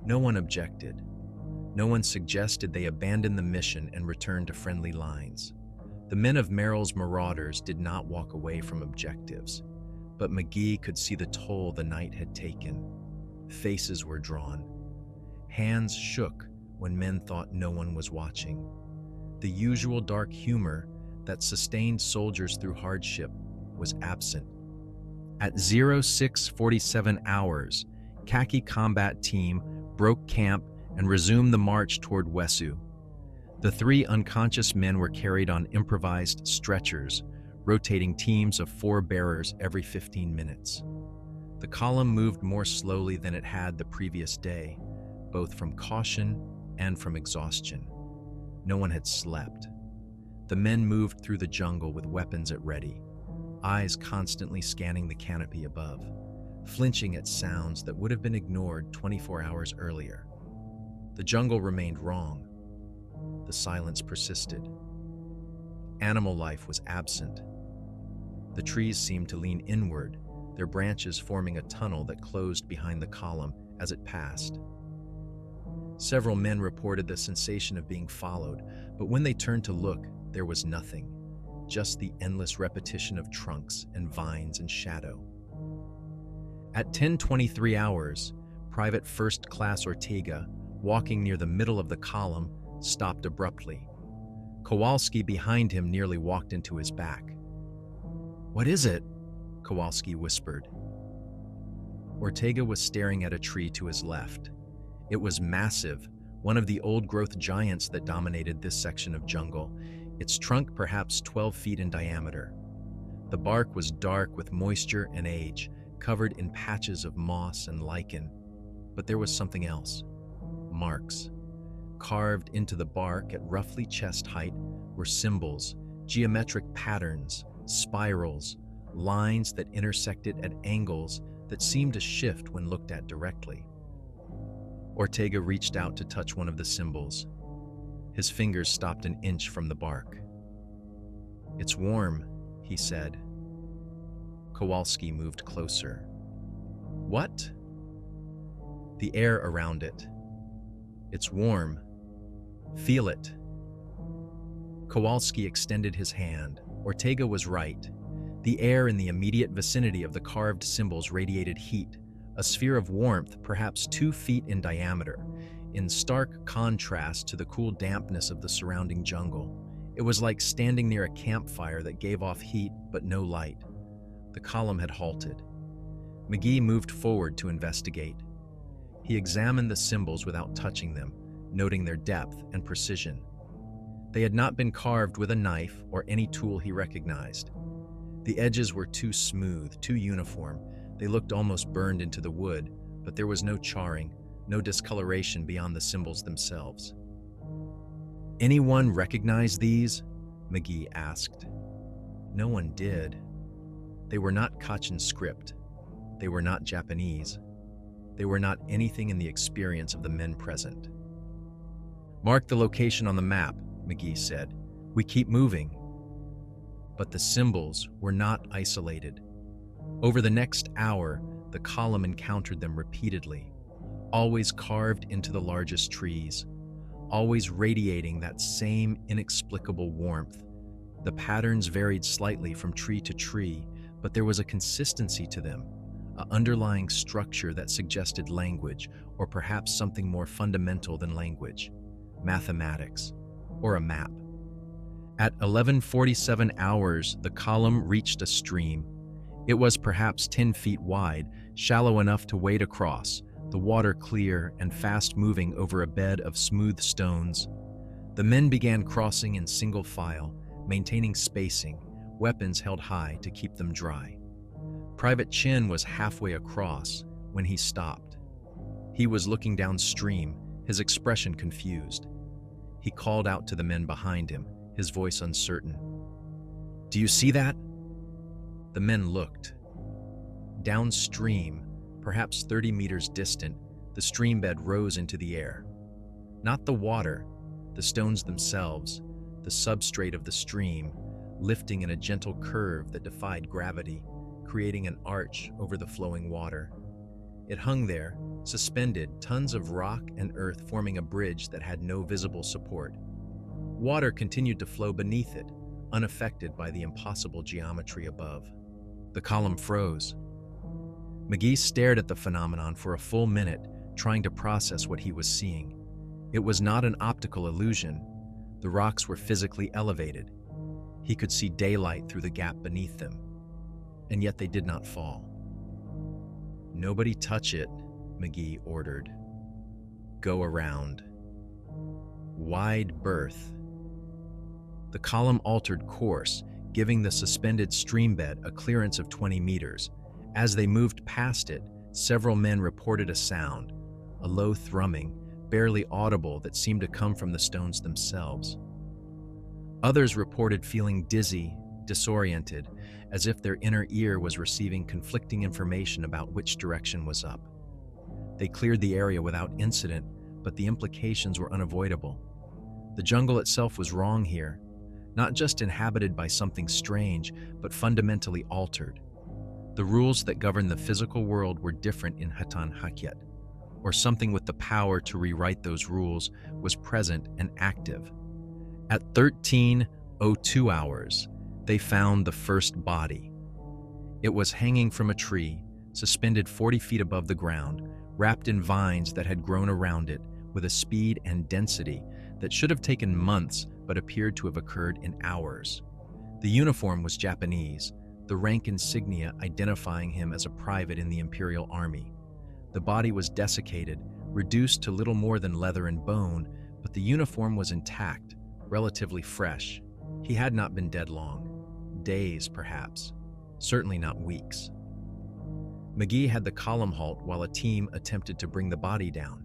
No one objected. No one suggested they abandon the mission and return to friendly lines. The men of Merrill's Marauders did not walk away from objectives, but McGee could see the toll the night had taken. Faces were drawn. Hands shook when men thought no one was watching. The usual dark humor that sustained soldiers through hardship was absent. At 0647 hours, Khaki Combat Team broke camp and resumed the march toward Wesu. The 3 unconscious men were carried on improvised stretchers, rotating teams of 4 bearers every 15 minutes. The column moved more slowly than it had the previous day, both from caution and from exhaustion. No one had slept. The men moved through the jungle with weapons at ready, eyes constantly scanning the canopy above, flinching at sounds that would have been ignored 24 hours earlier. The jungle remained wrong. The silence persisted. Animal life was absent. The trees seemed to lean inward, their branches forming a tunnel that closed behind the column as it passed. Several men reported the sensation of being followed, but when they turned to look, there was nothing, just the endless repetition of trunks and vines and shadow. At 10:23 hours, Private First Class Ortega, walking near the middle of the column, stopped abruptly. Kowalski behind him nearly walked into his back. "What is it?" Kowalski whispered. Ortega was staring at a tree to his left. It was massive, one of the old-growth giants that dominated this section of jungle, its trunk perhaps 12 feet in diameter. The bark was dark with moisture and age, covered in patches of moss and lichen. But there was something else. Marks. Carved into the bark at roughly chest height were symbols, geometric patterns, spirals, lines that intersected at angles that seemed to shift when looked at directly. Ortega reached out to touch one of the symbols. His fingers stopped an inch from the bark. "It's warm," he said. Kowalski moved closer. "What?" "The air around it. It's warm. Feel it. Kowalski extended his hand. Ortega was right. The air in the immediate vicinity of the carved symbols radiated heat, a sphere of warmth perhaps 2 feet in diameter, in stark contrast to the cool dampness of the surrounding jungle. It was like standing near a campfire that gave off heat but no light. The column had halted. McGee moved forward to investigate. He examined the symbols without touching them, noting their depth and precision. They had not been carved with a knife or any tool he recognized. The edges were too smooth, too uniform. They looked almost burned into the wood, but there was no charring, no discoloration beyond the symbols themselves. "Anyone recognize these?" McGee asked. No one did. They were not Kachin script. They were not Japanese. They were not anything in the experience of the men present. "Mark the location on the map," McGee said. "We keep moving." But the symbols were not isolated. Over the next hour, the column encountered them repeatedly, always carved into the largest trees, always radiating that same inexplicable warmth. The patterns varied slightly from tree to tree, but there was a consistency to them, an underlying structure that suggested language, or perhaps something more fundamental than language, mathematics, or a map. At 11:47 hours, the column reached a stream. It was perhaps 10 feet wide, shallow enough to wade across, the water clear and fast-moving over a bed of smooth stones. The men began crossing in single file, maintaining spacing, weapons held high to keep them dry. Private Chin was halfway across when he stopped. He was looking downstream, his expression confused. He called out to the men behind him, his voice uncertain. "Do you see that?" The men looked. Downstream, perhaps 30 meters distant, the stream bed rose into the air. Not the water, the stones themselves, the substrate of the stream, lifting in a gentle curve that defied gravity, creating an arch over the flowing water. It hung there, suspended, tons of rock and earth forming a bridge that had no visible support. Water continued to flow beneath it, unaffected by the impossible geometry above. The column froze. McGee stared at the phenomenon for a full minute, trying to process what he was seeing. It was not an optical illusion. The rocks were physically elevated. He could see daylight through the gap beneath them, and yet they did not fall. "Nobody touch it," McGee ordered. "Go around. Wide berth." The column altered course, giving the suspended stream bed a clearance of 20 meters. As they moved past it, several men reported a sound, a low thrumming, barely audible, that seemed to come from the stones themselves. Others reported feeling dizzy, disoriented, as if their inner ear was receiving conflicting information about which direction was up. They cleared the area without incident, but the implications were unavoidable. The jungle itself was wrong here, not just inhabited by something strange, but fundamentally altered. The rules that governed the physical world were different in Hatan Hakyat, or something with the power to rewrite those rules was present and active. At 13:02 hours, they found the first body. It was hanging from a tree, suspended 40 feet above the ground, wrapped in vines that had grown around it with a speed and density that should have taken months but appeared to have occurred in hours. The uniform was Japanese, the rank insignia identifying him as a private in the Imperial Army. The body was desiccated, reduced to little more than leather and bone, but the uniform was intact, relatively fresh. He had not been dead long. Days, perhaps. Certainly not weeks. McGee had the column halt while a team attempted to bring the body down.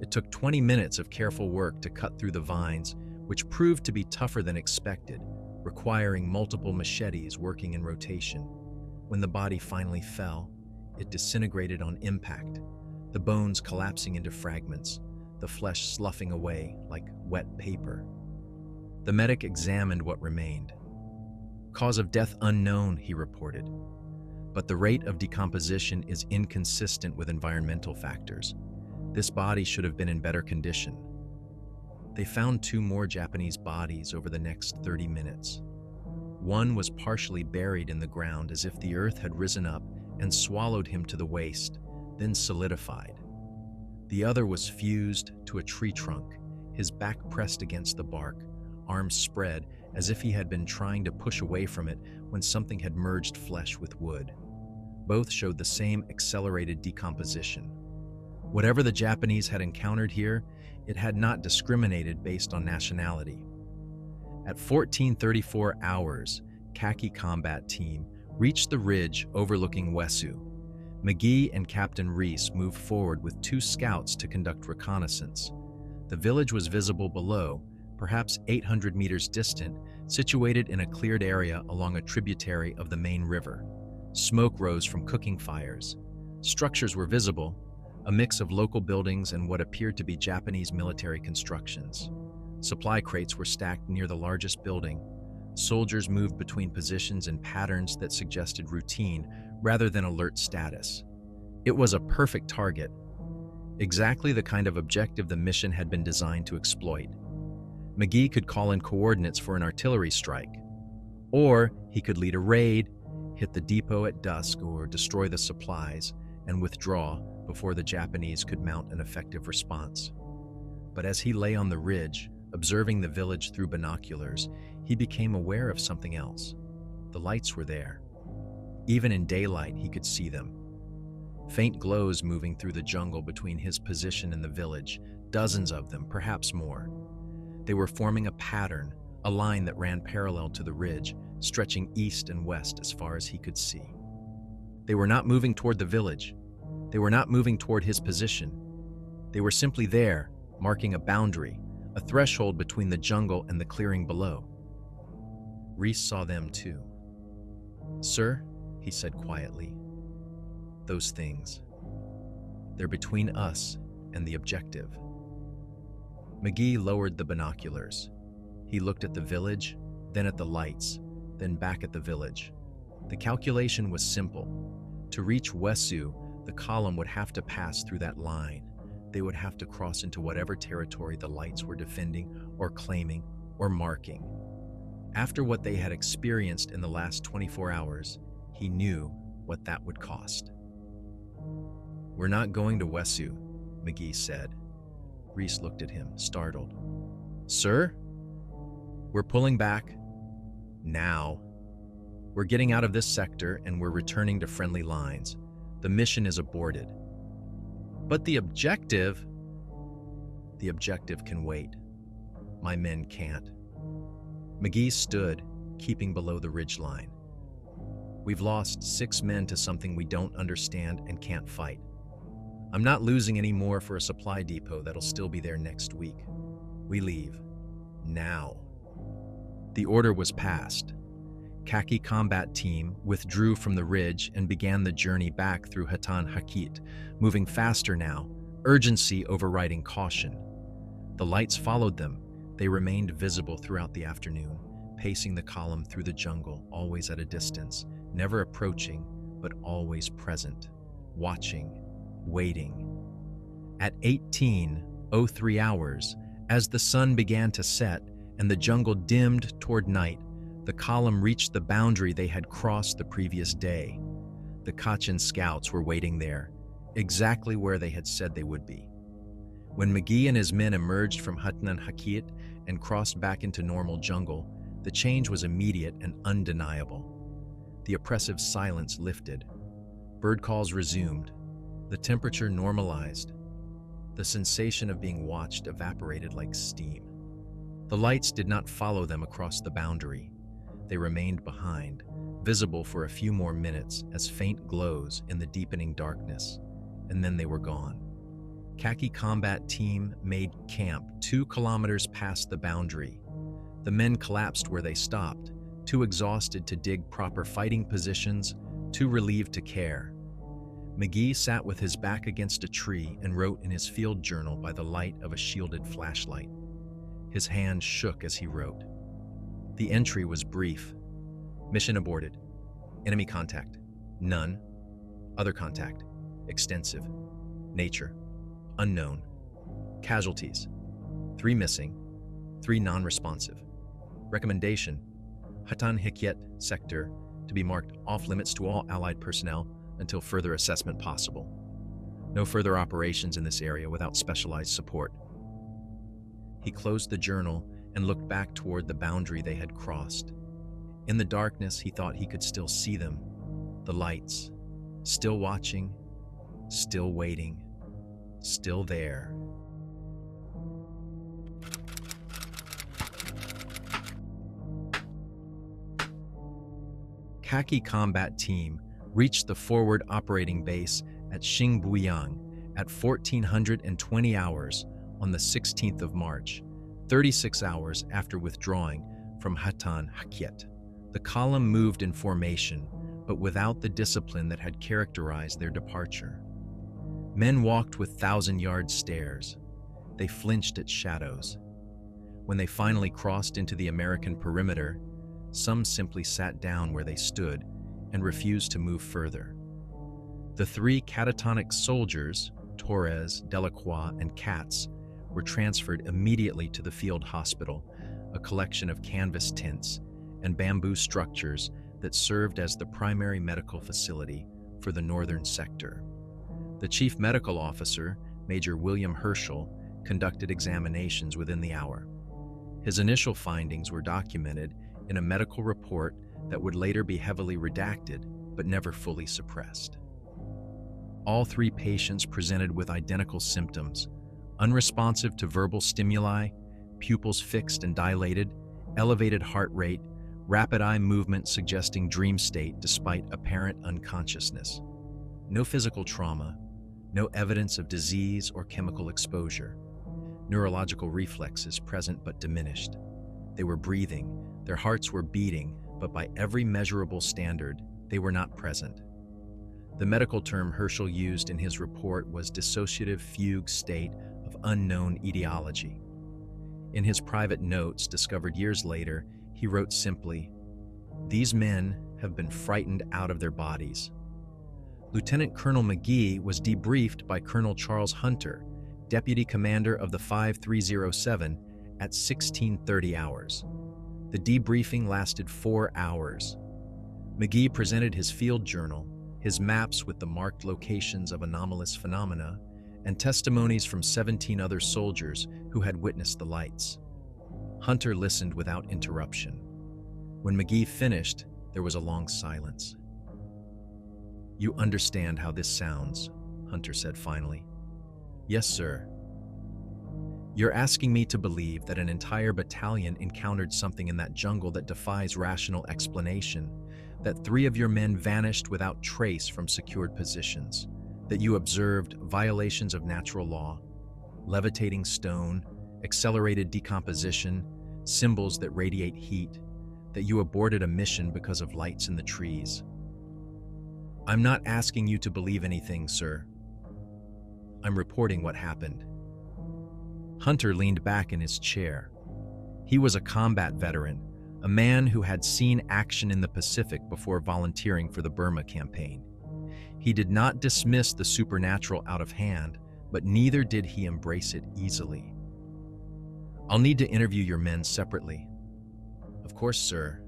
It took 20 minutes of careful work to cut through the vines, which proved to be tougher than expected, requiring multiple machetes working in rotation. When the body finally fell, it disintegrated on impact, the bones collapsing into fragments, the flesh sloughing away like wet paper. The medic examined what remained. "Cause of death unknown," he reported, but the rate of decomposition is inconsistent with environmental factors. This body should have been in better condition. They found 2 more Japanese bodies over the next 30 minutes. One was partially buried in the ground as if the earth had risen up and swallowed him to the waist, then solidified. The other was fused to a tree trunk, his back pressed against the bark, arms spread as if he had been trying to push away from it when something had merged flesh with wood. Both showed the same accelerated decomposition. Whatever the Japanese had encountered here, it had not discriminated based on nationality. At 14:34 hours, Khaki Combat Team reached the ridge overlooking Wesu. McGee and Captain Reese moved forward with 2 scouts to conduct reconnaissance. The village was visible below, perhaps 800 meters distant, situated in a cleared area along a tributary of the main river. Smoke rose from cooking fires. Structures were visible, a mix of local buildings and what appeared to be Japanese military constructions. Supply crates were stacked near the largest building. Soldiers moved between positions in patterns that suggested routine rather than alert status. It was a perfect target, exactly the kind of objective the mission had been designed to exploit. McGee could call in coordinates for an artillery strike, or he could lead a raid, hit the depot at dusk, or destroy the supplies and withdraw before the Japanese could mount an effective response. But as he lay on the ridge, observing the village through binoculars, he became aware of something else. The lights were there. Even in daylight, he could see them. Faint glows moving through the jungle between his position and the village, dozens of them, perhaps more. They were forming a pattern, a line that ran parallel to the ridge, stretching east and west as far as he could see. They were not moving toward the village. They were not moving toward his position. They were simply there, marking a boundary, a threshold between the jungle and the clearing below. Reese saw them too. "Sir," he said quietly, "those things. They're between us and the objective." McGee lowered the binoculars. He looked at the village, then at the lights, then back at the village. The calculation was simple. To reach Wesu, the column would have to pass through that line. They would have to cross into whatever territory the lights were defending or claiming or marking. After what they had experienced in the last 24 hours, he knew what that would cost. "We're not going to Wesu," McGee said. Reese looked at him, startled. "Sir? We're pulling back. Now. We're getting out of this sector and we're returning to friendly lines. The mission is aborted." "But the objective..." "The objective can wait. My men can't." McGee stood, keeping below the ridgeline. "We've lost 6 men to something we don't understand and can't fight. I'm not losing any more for a supply depot that'll still be there next week. We leave. Now." The order was passed. Khaki Combat Team withdrew from the ridge and began the journey back through Hatan Hakit, moving faster now, urgency overriding caution. The lights followed them. They remained visible throughout the afternoon, pacing the column through the jungle, always at a distance, never approaching, but always present, watching, waiting. At 18:03 hours, as the sun began to set and the jungle dimmed toward night, the column reached the boundary they had crossed the previous day. The Kachin scouts were waiting there, exactly where they had said they would be. When McGee and his men emerged from Hatan Hakit and crossed back into normal jungle, the change was immediate and undeniable. The oppressive silence lifted. Bird calls resumed. The temperature normalized. The sensation of being watched evaporated like steam. The lights did not follow them across the boundary. They remained behind, visible for a few more minutes as faint glows in the deepening darkness, and then they were gone. Khaki Combat Team made camp 2 kilometers past the boundary. The men collapsed where they stopped, too exhausted to dig proper fighting positions, too relieved to care. McGee sat with his back against a tree and wrote in his field journal by the light of a shielded flashlight. His hand shook as he wrote. The entry was brief. Mission aborted. Enemy contact. None. Other contact. Extensive. Nature. Unknown. Casualties: 3 missing, 3 non-responsive. Recommendation: Hatan Hikyet sector to be marked off-limits to all Allied personnel until further assessment possible. No further operations in this area without specialized support. He closed the journal and looked back toward the boundary they had crossed. In the darkness, he thought he could still see them, the lights, still watching, still waiting, still there. Khaki Combat Team reached the forward operating base at Xingbuyang at 1420 hours on the 16th of March, 36 hours after withdrawing from Hatan Hikyet. The column moved in formation, but without the discipline that had characterized their departure. Men walked with thousand-yard stares. They flinched at shadows. When they finally crossed into the American perimeter, some simply sat down where they stood and refused to move further. The 3 catatonic soldiers, Torres, Delacroix, and Katz, were transferred immediately to the field hospital, a collection of canvas tents and bamboo structures that served as the primary medical facility for the northern sector. The chief medical officer, Major William Herschel, conducted examinations within the hour. His initial findings were documented in a medical report that would later be heavily redacted but never fully suppressed. All 3 patients presented with identical symptoms: unresponsive to verbal stimuli, pupils fixed and dilated, elevated heart rate, rapid eye movement suggesting dream state despite apparent unconsciousness. No physical trauma, no evidence of disease or chemical exposure. Neurological reflexes present but diminished. They were breathing, their hearts were beating, but by every measurable standard, they were not present. The medical term Herschel used in his report was dissociative fugue state of unknown etiology. In his private notes discovered years later, he wrote simply, "These men have been frightened out of their bodies." Lieutenant Colonel McGee was debriefed by Colonel Charles Hunter, deputy commander of the 5307, at 1630 hours. The debriefing lasted 4 hours. McGee presented his field journal, his maps with the marked locations of anomalous phenomena, and testimonies from 17 other soldiers who had witnessed the lights. Hunter listened without interruption. When McGee finished, there was a long silence. "You understand how this sounds," Hunter said finally. "Yes, sir." "You're asking me to believe that an entire battalion encountered something in that jungle that defies rational explanation, that 3 of your men vanished without trace from secured positions, that you observed violations of natural law, levitating stone, accelerated decomposition, symbols that radiate heat, that you aborted a mission because of lights in the trees." "I'm not asking you to believe anything, sir. I'm reporting what happened." Hunter leaned back in his chair. He was a combat veteran, a man who had seen action in the Pacific before volunteering for the Burma campaign. He did not dismiss the supernatural out of hand, but neither did he embrace it easily. "I'll need to interview your men separately." "Of course, sir."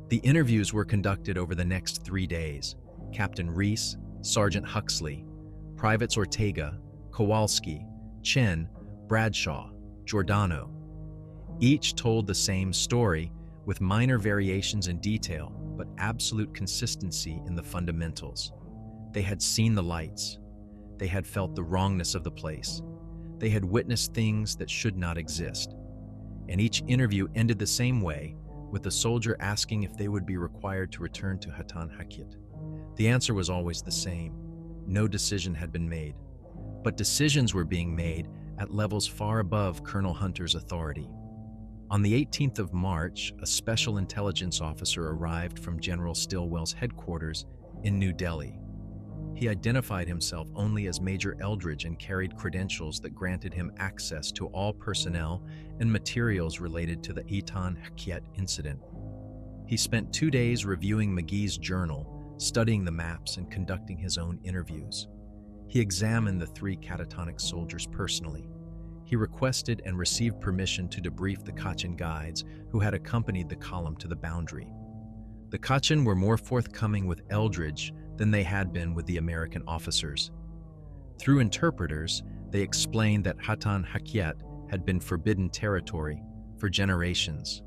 The interviews were conducted over the next 3 days. Captain Reese, Sergeant Huxley, Privates Ortega, Kowalski, Chen, Bradshaw, Giordano. Each told the same story, with minor variations in detail, but absolute consistency in the fundamentals. They had seen the lights. They had felt the wrongness of the place. They had witnessed things that should not exist. And each interview ended the same way, with the soldier asking if they would be required to return to Hatan Hikyet. The answer was always the same. No decision had been made. But decisions were being made at levels far above Colonel Hunter's authority. On the 18th of March, a special intelligence officer arrived from General Stilwell's headquarters in New Delhi. He identified himself only as Major Eldridge and carried credentials that granted him access to all personnel and materials related to the Hatan Hikyet incident. He spent 2 days reviewing McGee's journal, studying the maps and conducting his own interviews. He examined the three catatonic soldiers personally. He requested and received permission to debrief the Kachin guides who had accompanied the column to the boundary. The Kachin were more forthcoming with Eldridge than they had been with the American officers. Through interpreters, they explained that Hatan Hakyet had been forbidden territory for generations.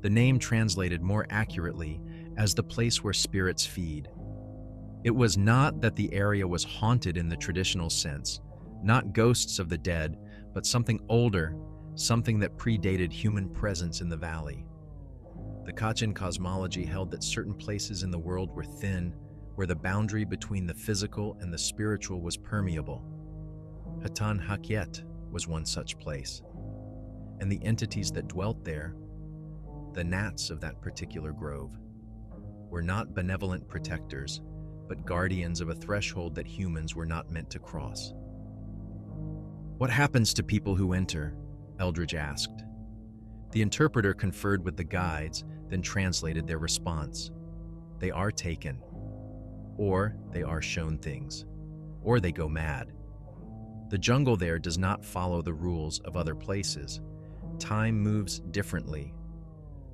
The name translated more accurately as the place where spirits feed. It was not that the area was haunted in the traditional sense, not ghosts of the dead, but something older, something that predated human presence in the valley. The Kachin cosmology held that certain places in the world were thin, where the boundary between the physical and the spiritual was permeable. Hatan Hakyet was one such place, and the entities that dwelt there, the gnats of that particular grove, were not benevolent protectors, but guardians of a threshold that humans were not meant to cross. "What happens to people who enter?" Eldridge asked. The interpreter conferred with the guides, then translated their response. "They are taken, or they are shown things, or they go mad. The jungle there does not follow the rules of other places. Time moves differently.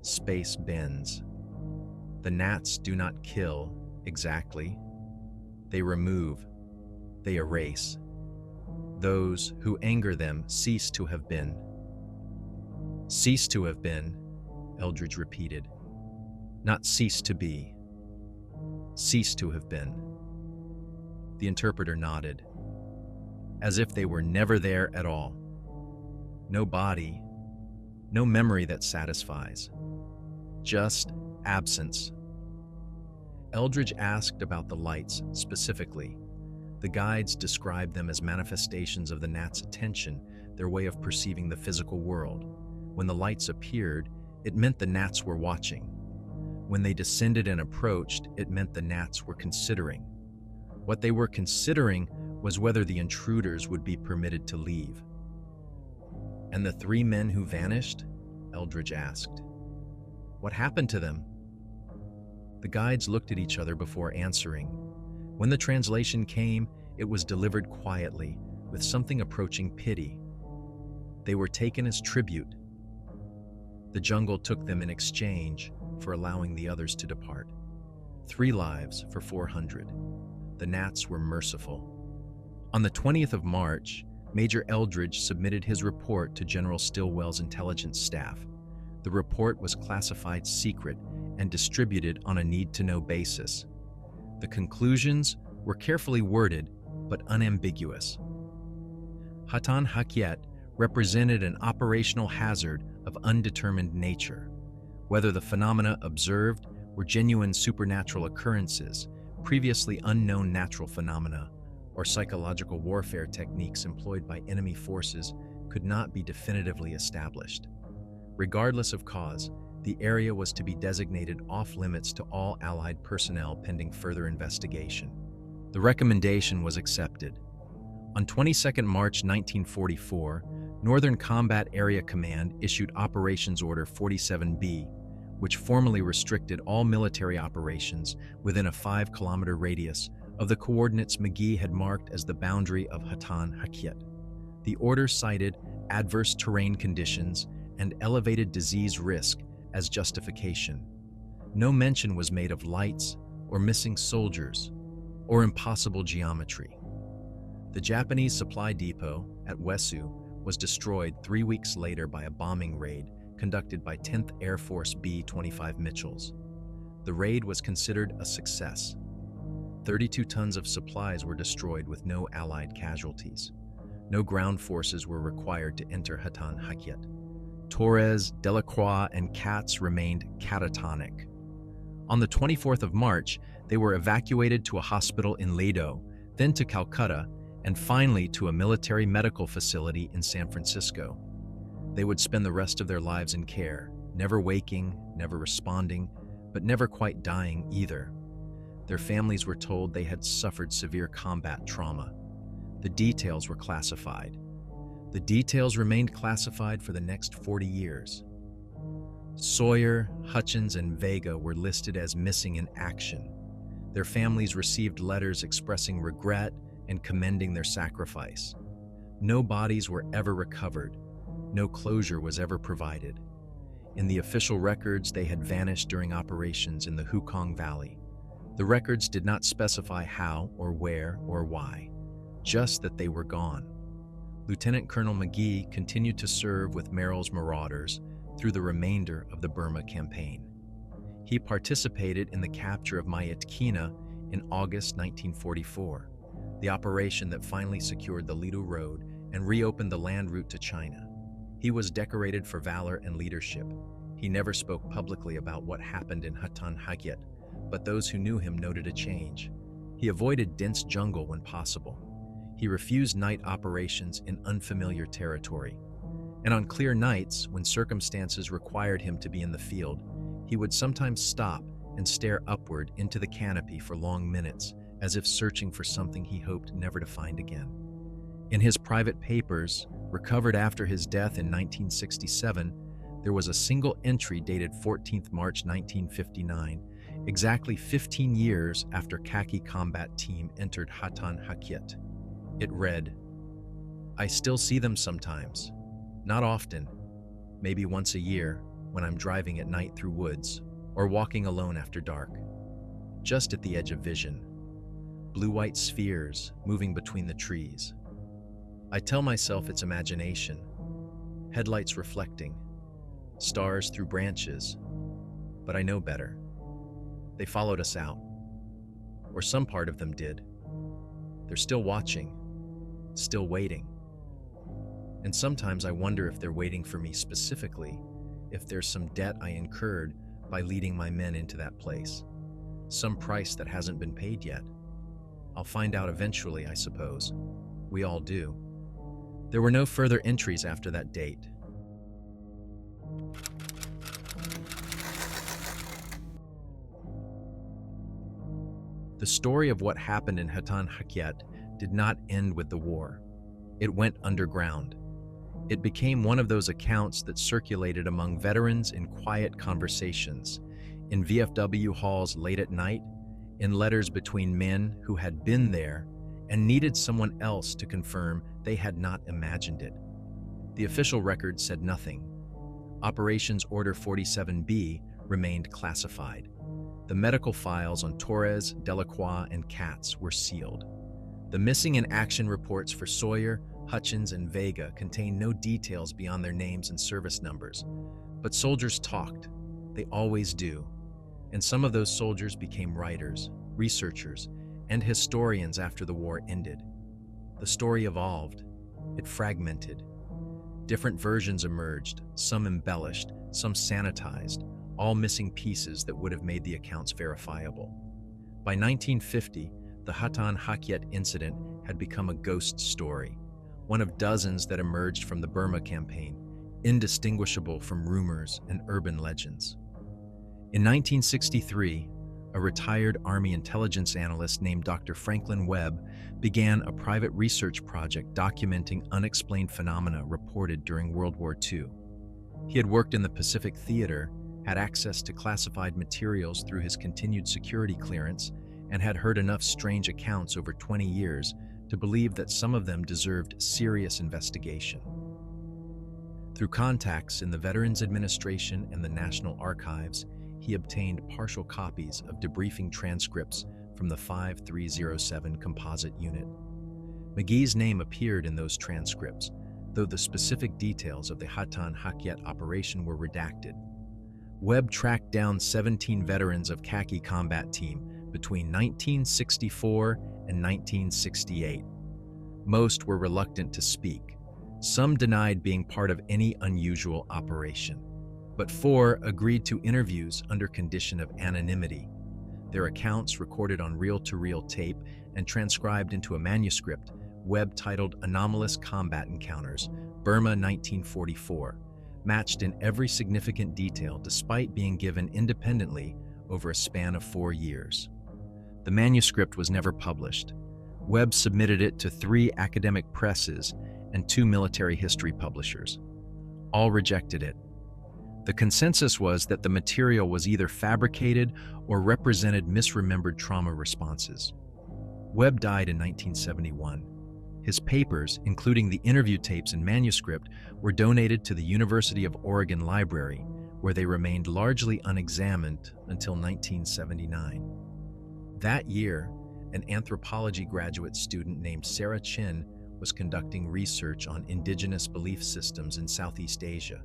Space bends. The gnats do not kill exactly. They remove. They erase. Those who anger them cease to have been." "Cease to have been," Eldridge repeated. "Not cease to be. Cease to have been." The interpreter nodded, as if they were never there at all. No body, no memory that satisfies, just absence. Eldridge asked about the lights specifically. The guides described them as manifestations of the gnats' attention, their way of perceiving the physical world. When the lights appeared, it meant the gnats were watching. When they descended and approached, it meant the gnats were considering. What they were considering was whether the intruders would be permitted to leave. "And the three men who vanished?" Eldridge asked. "What happened to them?" The guides looked at each other before answering. When the translation came, it was delivered quietly, with something approaching pity. "They were taken as tribute. The jungle took them in exchange for allowing the others to depart. 3 lives for 400. The gnats were merciful." On the 20th of March, Major Eldridge submitted his report to General Stilwell's intelligence staff. The report was classified secret and distributed on a need-to-know basis. The conclusions were carefully worded but unambiguous. Hatan Hakyet represented an operational hazard of undetermined nature. Whether the phenomena observed were genuine supernatural occurrences, previously unknown natural phenomena, or psychological warfare techniques employed by enemy forces could not be definitively established. Regardless of cause, the area was to be designated off-limits to all Allied personnel pending further investigation. The recommendation was accepted. On 22 March 1944, Northern Combat Area Command issued Operations Order 47B, which formally restricted all military operations within a 5-kilometer radius of the coordinates McGee had marked as the boundary of Hatan Hakyet. The order cited adverse terrain conditions and elevated disease risk as justification. No mention was made of lights or missing soldiers or impossible geometry. The Japanese supply depot at Wesu was destroyed 3 weeks later by a bombing raid conducted by 10th Air Force B-25 Mitchells. The raid was considered a success. 32 tons of supplies were destroyed with no Allied casualties. No ground forces were required to enter Hatan Hakyet. Torres, Delacroix, and Katz remained catatonic. On the 24th of March, they were evacuated to a hospital in Ledo, then to Calcutta, and finally to a military medical facility in San Francisco. They would spend the rest of their lives in care, never waking, never responding, but never quite dying either. Their families were told they had suffered severe combat trauma. The details were classified. The details remained classified for the next 40 years. Sawyer, Hutchins, and Vega were listed as missing in action. Their families received letters expressing regret and commending their sacrifice. No bodies were ever recovered. No closure was ever provided. In the official records, they had vanished during operations in the Hukong Valley. The records did not specify how or where or why, just that they were gone. Lieutenant Colonel McGee continued to serve with Merrill's Marauders through the remainder of the Burma campaign. He participated in the capture of Myitkyina in August 1944, the operation that finally secured the Lido Road and reopened the land route to China. He was decorated for valor and leadership. He never spoke publicly about what happened in Hatan Hakyat, but those who knew him noted a change. He avoided dense jungle when possible. He refused night operations in unfamiliar territory. And on clear nights, when circumstances required him to be in the field, he would sometimes stop and stare upward into the canopy for long minutes, as if searching for something he hoped never to find again. In his private papers, recovered after his death in 1967, there was a single entry dated 14th March 1959, exactly 15 years after Khaki Combat Team entered Hatan Hakyat. It read, "I still see them sometimes. Not often, maybe once a year when I'm driving at night through woods or walking alone after dark. Just at the edge of vision. Blue-white spheres moving between the trees. I tell myself it's imagination. Headlights reflecting. Stars through branches. But I know better. They followed us out. Or some part of them did. They're still watching. Still waiting. And sometimes I wonder if they're waiting for me specifically, if there's some debt I incurred by leading my men into that place. Some price that hasn't been paid yet. I'll find out eventually, I suppose. We all do." There were no further entries after that date. The story of what happened in Hatan Hakyat did not end with the war. It went underground. It became one of those accounts that circulated among veterans in quiet conversations, in VFW halls late at night, in letters between men who had been there and needed someone else to confirm they had not imagined it. The official record said nothing. Operations Order 47B remained classified. The medical files on Torres, Delacroix, and Katz were sealed. The missing in action reports for Sawyer, Hutchins, and Vega contained no details beyond their names and service numbers. But soldiers talked. They always do. And some of those soldiers became writers, researchers, and historians after the war ended. The story evolved. It fragmented. Different versions emerged, some embellished, some sanitized, all missing pieces that would have made the accounts verifiable. By 1950, the Hatan Hakyat incident had become a ghost story, one of dozens that emerged from the Burma campaign, indistinguishable from rumors and urban legends. In 1963, a retired Army intelligence analyst named Dr. Franklin Webb began a private research project documenting unexplained phenomena reported during World War II. He had worked in the Pacific Theater, had access to classified materials through his continued security clearance, and had heard enough strange accounts over 20 years to believe that some of them deserved serious investigation. Through contacts in the Veterans Administration and the National Archives, he obtained partial copies of debriefing transcripts from the 5307 Composite Unit. McGee's name appeared in those transcripts, though the specific details of the Hatan Hakyat operation were redacted. Webb tracked down 17 veterans of Khaki Combat Team between 1964 and 1968. Most were reluctant to speak. Some denied being part of any unusual operation, but 4 agreed to interviews under condition of anonymity. Their accounts, recorded on reel-to-reel tape and transcribed into a manuscript, Webb titled Anomalous Combat Encounters, Burma 1944, matched in every significant detail despite being given independently over a span of 4 years. The manuscript was never published. Webb submitted it to 3 academic presses and 2 military history publishers. All rejected it. The consensus was that the material was either fabricated or represented misremembered trauma responses. Webb died in 1971. His papers, including the interview tapes and manuscript, were donated to the University of Oregon Library, where they remained largely unexamined until 1979. That year, an anthropology graduate student named Sarah Chin was conducting research on indigenous belief systems in Southeast Asia.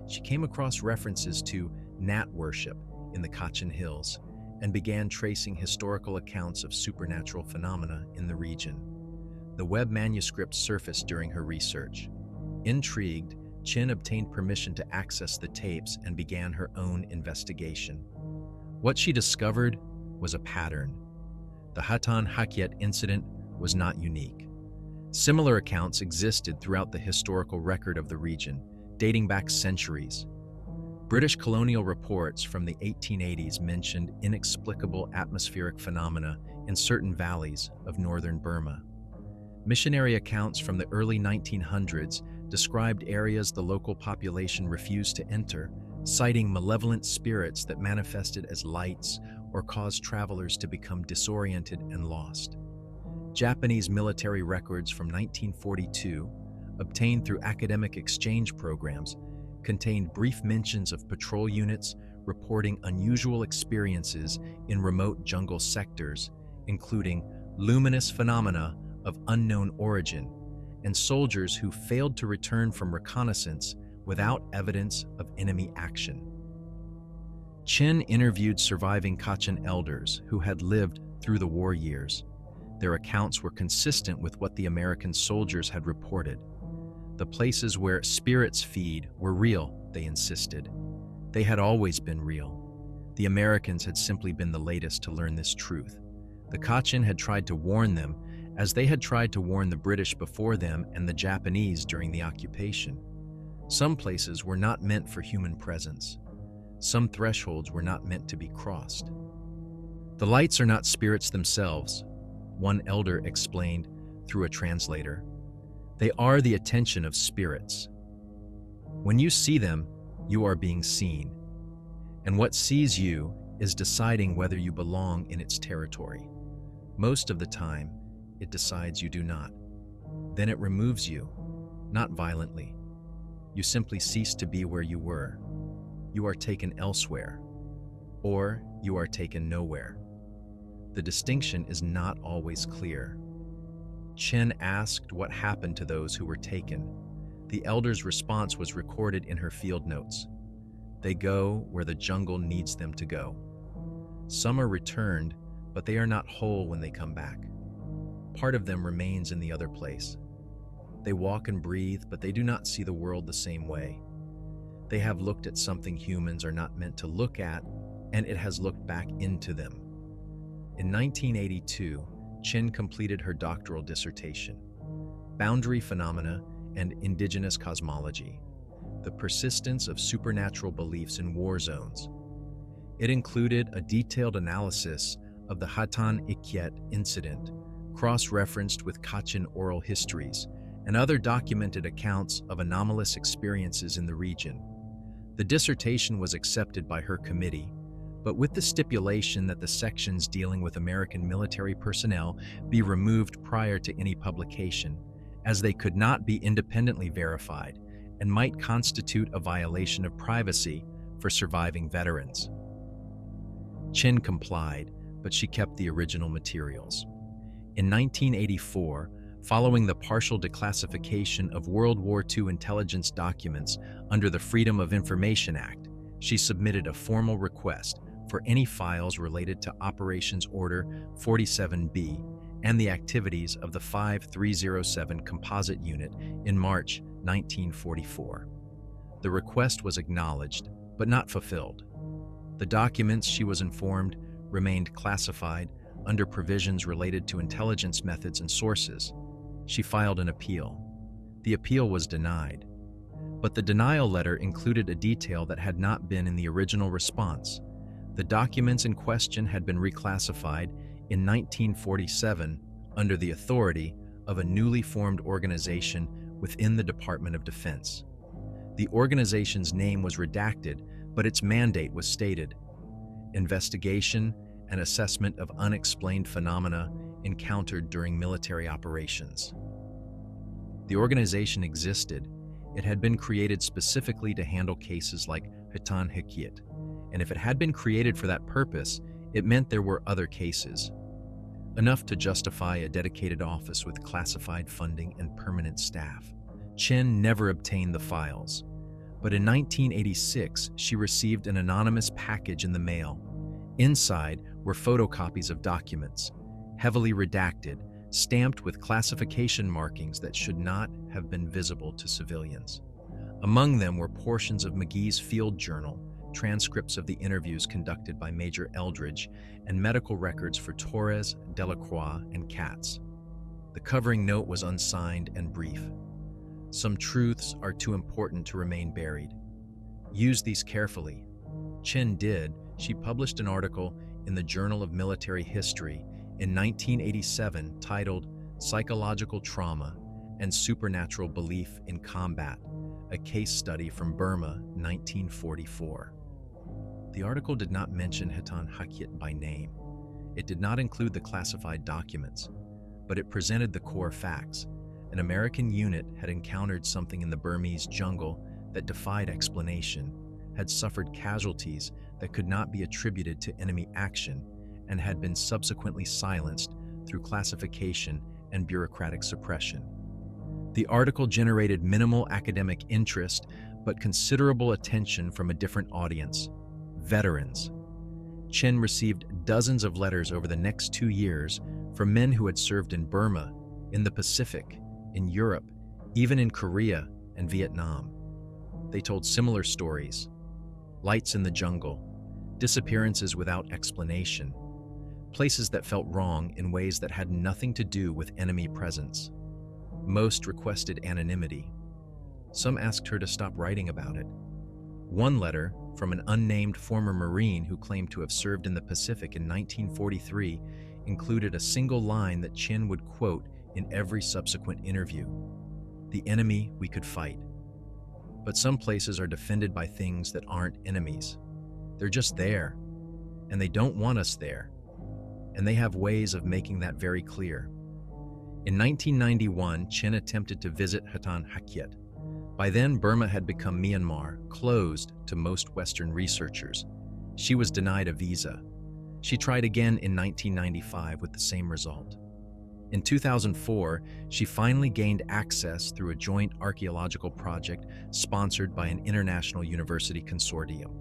She came across references to Nat worship in the Kachin Hills and began tracing historical accounts of supernatural phenomena in the region. The Webb manuscript surfaced during her research. Intrigued, Chin obtained permission to access the tapes and began her own investigation. What she discovered was a pattern. The Hatan Hakyet incident was not unique. Similar accounts existed throughout the historical record of the region, dating back centuries. British colonial reports from the 1880s mentioned inexplicable atmospheric phenomena in certain valleys of northern Burma. Missionary accounts from the early 1900s described areas the local population refused to enter, citing malevolent spirits that manifested as lights or caused travelers to become disoriented and lost. Japanese military records from 1942, obtained through academic exchange programs, contained brief mentions of patrol units reporting unusual experiences in remote jungle sectors, including luminous phenomena of unknown origin, and soldiers who failed to return from reconnaissance without evidence of enemy action. Chin interviewed surviving Kachin elders who had lived through the war years. Their accounts were consistent with what the American soldiers had reported. The places where spirits feed were real, they insisted. They had always been real. The Americans had simply been the latest to learn this truth. The Kachin had tried to warn them, as they had tried to warn the British before them and the Japanese during the occupation. Some places were not meant for human presence. Some thresholds were not meant to be crossed. The lights are not spirits themselves, one elder explained through a translator. They are the attention of spirits. When you see them, you are being seen. And what sees you is deciding whether you belong in its territory. Most of the time, it decides you do not. Then it removes you, not violently. You simply cease to be where you were. You are taken elsewhere, or you are taken nowhere. The distinction is not always clear. Chin asked what happened to those who were taken. The elder's response was recorded in her field notes. They go where the jungle needs them to go. Some are returned, but they are not whole when they come back. Part of them remains in the other place. They walk and breathe, but they do not see the world the same way. They have looked at something humans are not meant to look at, and it has looked back into them. In 1982, Chin completed her doctoral dissertation, Boundary Phenomena and Indigenous Cosmology, the Persistence of Supernatural Beliefs in War Zones. It included a detailed analysis of the Hatan Ikyet incident, cross-referenced with Kachin oral histories, and other documented accounts of anomalous experiences in the region. The dissertation was accepted by her committee, but with the stipulation that the sections dealing with American military personnel be removed prior to any publication, as they could not be independently verified and might constitute a violation of privacy for surviving veterans. Chin complied, but she kept the original materials. In 1984, following the partial declassification of World War II intelligence documents under the Freedom of Information Act, she submitted a formal request for any files related to Operations Order 47B and the activities of the 5307 Composite Unit in March 1944. The request was acknowledged, but not fulfilled. The documents, she was informed, remained classified under provisions related to intelligence methods and sources. She filed an appeal. The appeal was denied, but the denial letter included a detail that had not been in the original response. The documents in question had been reclassified in 1947 under the authority of a newly formed organization within the Department of Defense. The organization's name was redacted, but its mandate was stated: investigation and assessment of unexplained phenomena encountered during military operations. The organization existed. It had been created specifically to handle cases like Hatan Hakyat, and if it had been created for that purpose, it meant there were other cases, enough to justify a dedicated office with classified funding and permanent staff. Chen never obtained the files, but in 1986, she received an anonymous package in the mail. Inside were photocopies of documents, heavily redacted, stamped with classification markings that should not have been visible to civilians. Among them were portions of McGee's field journal, transcripts of the interviews conducted by Major Eldridge, and medical records for Torres, Delacroix, and Katz. The covering note was unsigned and brief. Some truths are too important to remain buried. Use these carefully. Chen did. She published an article in the Journal of Military History in 1987 titled Psychological Trauma and Supernatural Belief in Combat, a case study from Burma, 1944. The article did not mention Hatan Hakyat by name. It did not include the classified documents, but it presented the core facts. An American unit had encountered something in the Burmese jungle that defied explanation, had suffered casualties that could not be attributed to enemy action, and had been subsequently silenced through classification and bureaucratic suppression. The article generated minimal academic interest, but considerable attention from a different audience: veterans. Chen received dozens of letters over the next 2 years from men who had served in Burma, in the Pacific, in Europe, even in Korea and Vietnam. They told similar stories: lights in the jungle, disappearances without explanation, places that felt wrong in ways that had nothing to do with enemy presence. Most requested anonymity. Some asked her to stop writing about it. One letter, from an unnamed former Marine who claimed to have served in the Pacific in 1943, included a single line that Chen would quote in every subsequent interview: "The enemy we could fight. But some places are defended by things that aren't enemies. They're just there, and they don't want us there. And they have ways of making that very clear." In 1991, Chen attempted to visit Hatan Hakyat. By then, Burma had become Myanmar, closed to most Western researchers. She was denied a visa. She tried again in 1995 with the same result. In 2004, she finally gained access through a joint archaeological project sponsored by an international university consortium.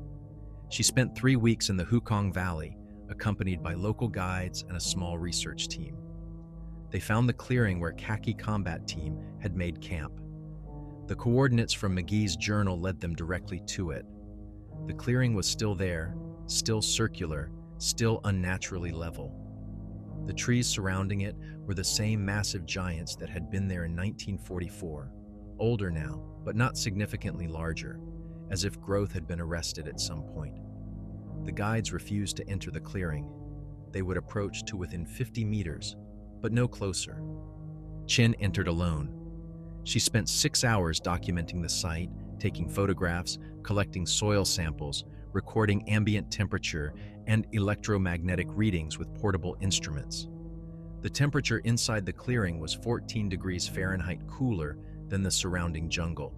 She spent 3 weeks in the Hukong Valley, accompanied by local guides and a small research team. They found the clearing where Khaki Combat Team had made camp. The coordinates from McGee's journal led them directly to it. The clearing was still there, still circular, still unnaturally level. The trees surrounding it were the same massive giants that had been there in 1944, older now, but not significantly larger, as if growth had been arrested at some point. The guides refused to enter the clearing. They would approach to within 50 meters, but no closer. Chen entered alone. She spent 6 hours documenting the site, taking photographs, collecting soil samples, recording ambient temperature and electromagnetic readings with portable instruments. The temperature inside the clearing was 14 degrees Fahrenheit cooler than the surrounding jungle.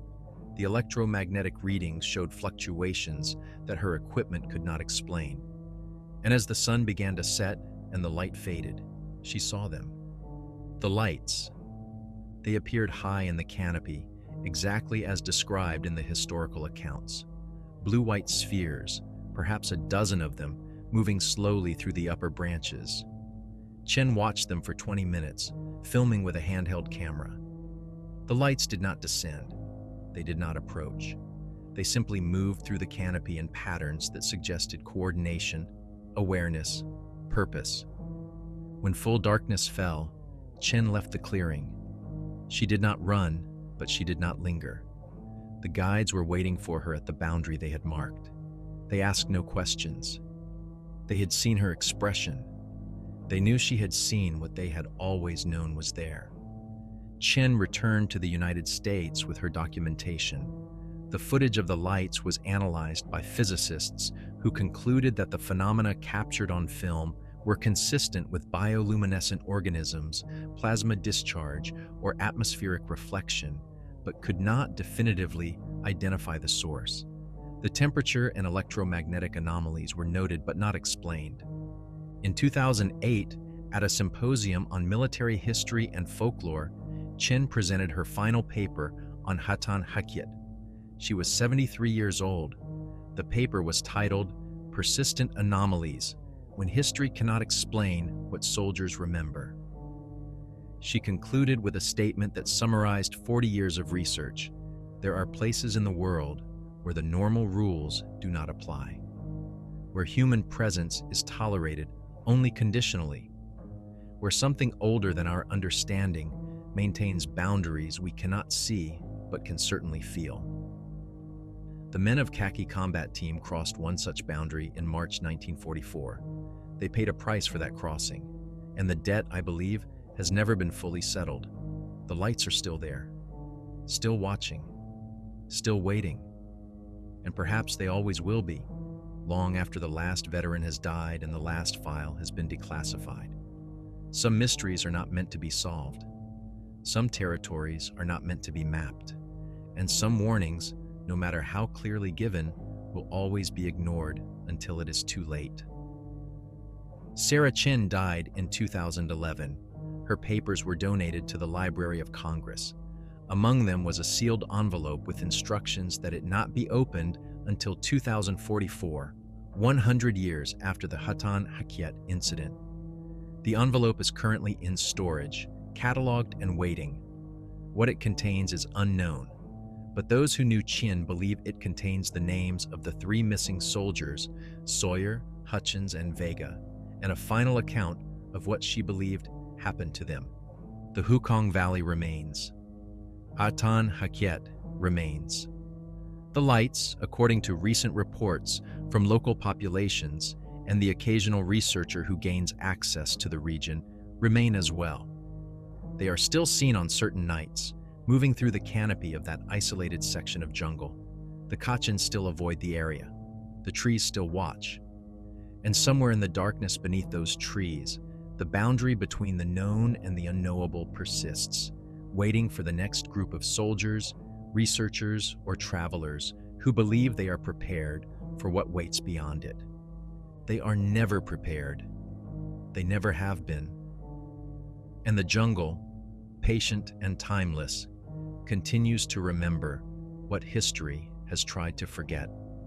The electromagnetic readings showed fluctuations that her equipment could not explain. And as the sun began to set and the light faded, she saw them. The lights. They appeared high in the canopy, exactly as described in the historical accounts. Blue-white spheres, perhaps a dozen of them, moving slowly through the upper branches. Chen watched them for 20 minutes, filming with a handheld camera. The lights did not descend. They did not approach. They simply moved through the canopy in patterns that suggested coordination, awareness, purpose. When full darkness fell, Chen left the clearing. She did not run, but she did not linger. The guides were waiting for her at the boundary they had marked. They asked no questions. They had seen her expression. They knew she had seen what they had always known was there. Chen returned to the United States with her documentation. The footage of the lights was analyzed by physicists who concluded that the phenomena captured on film were consistent with bioluminescent organisms, plasma discharge, or atmospheric reflection, but could not definitively identify the source. The temperature and electromagnetic anomalies were noted but not explained. In 2008, at a symposium on military history and folklore, Chin presented her final paper on Hatan Hakyat. She was 73 years old. The paper was titled Persistent Anomalies, When History Cannot Explain What Soldiers Remember. She concluded with a statement that summarized 40 years of research. There are places in the world where the normal rules do not apply, where human presence is tolerated only conditionally, where something older than our understanding maintains boundaries we cannot see but can certainly feel. The men of Khaki Combat Team crossed one such boundary in March 1944. They paid a price for that crossing, and the debt, I believe, has never been fully settled. The lights are still there, still watching, still waiting, and perhaps they always will be, long after the last veteran has died and the last file has been declassified. Some mysteries are not meant to be solved. Some territories are not meant to be mapped, and some warnings, no matter how clearly given, will always be ignored until it is too late. Sarah Chin died in 2011. Her papers were donated to the Library of Congress. Among them was a sealed envelope with instructions that it not be opened until 2044, 100 years after the Hatan Hakyat incident. The envelope is currently in storage, cataloged and waiting. What it contains is unknown, but those who knew Chin believe it contains the names of the 3 missing soldiers, Sawyer, Hutchins, and Vega, and a final account of what she believed happened to them. The Hukong Valley remains. Hatan Hakyat remains. The lights, according to recent reports from local populations and the occasional researcher who gains access to the region, remain as well. They are still seen on certain nights, moving through the canopy of that isolated section of jungle. The Kachins still avoid the area. The trees still watch. And somewhere in the darkness beneath those trees, the boundary between the known and the unknowable persists, waiting for the next group of soldiers, researchers, or travelers who believe they are prepared for what waits beyond it. They are never prepared. They never have been. And the jungle, patient and timeless, continues to remember what history has tried to forget.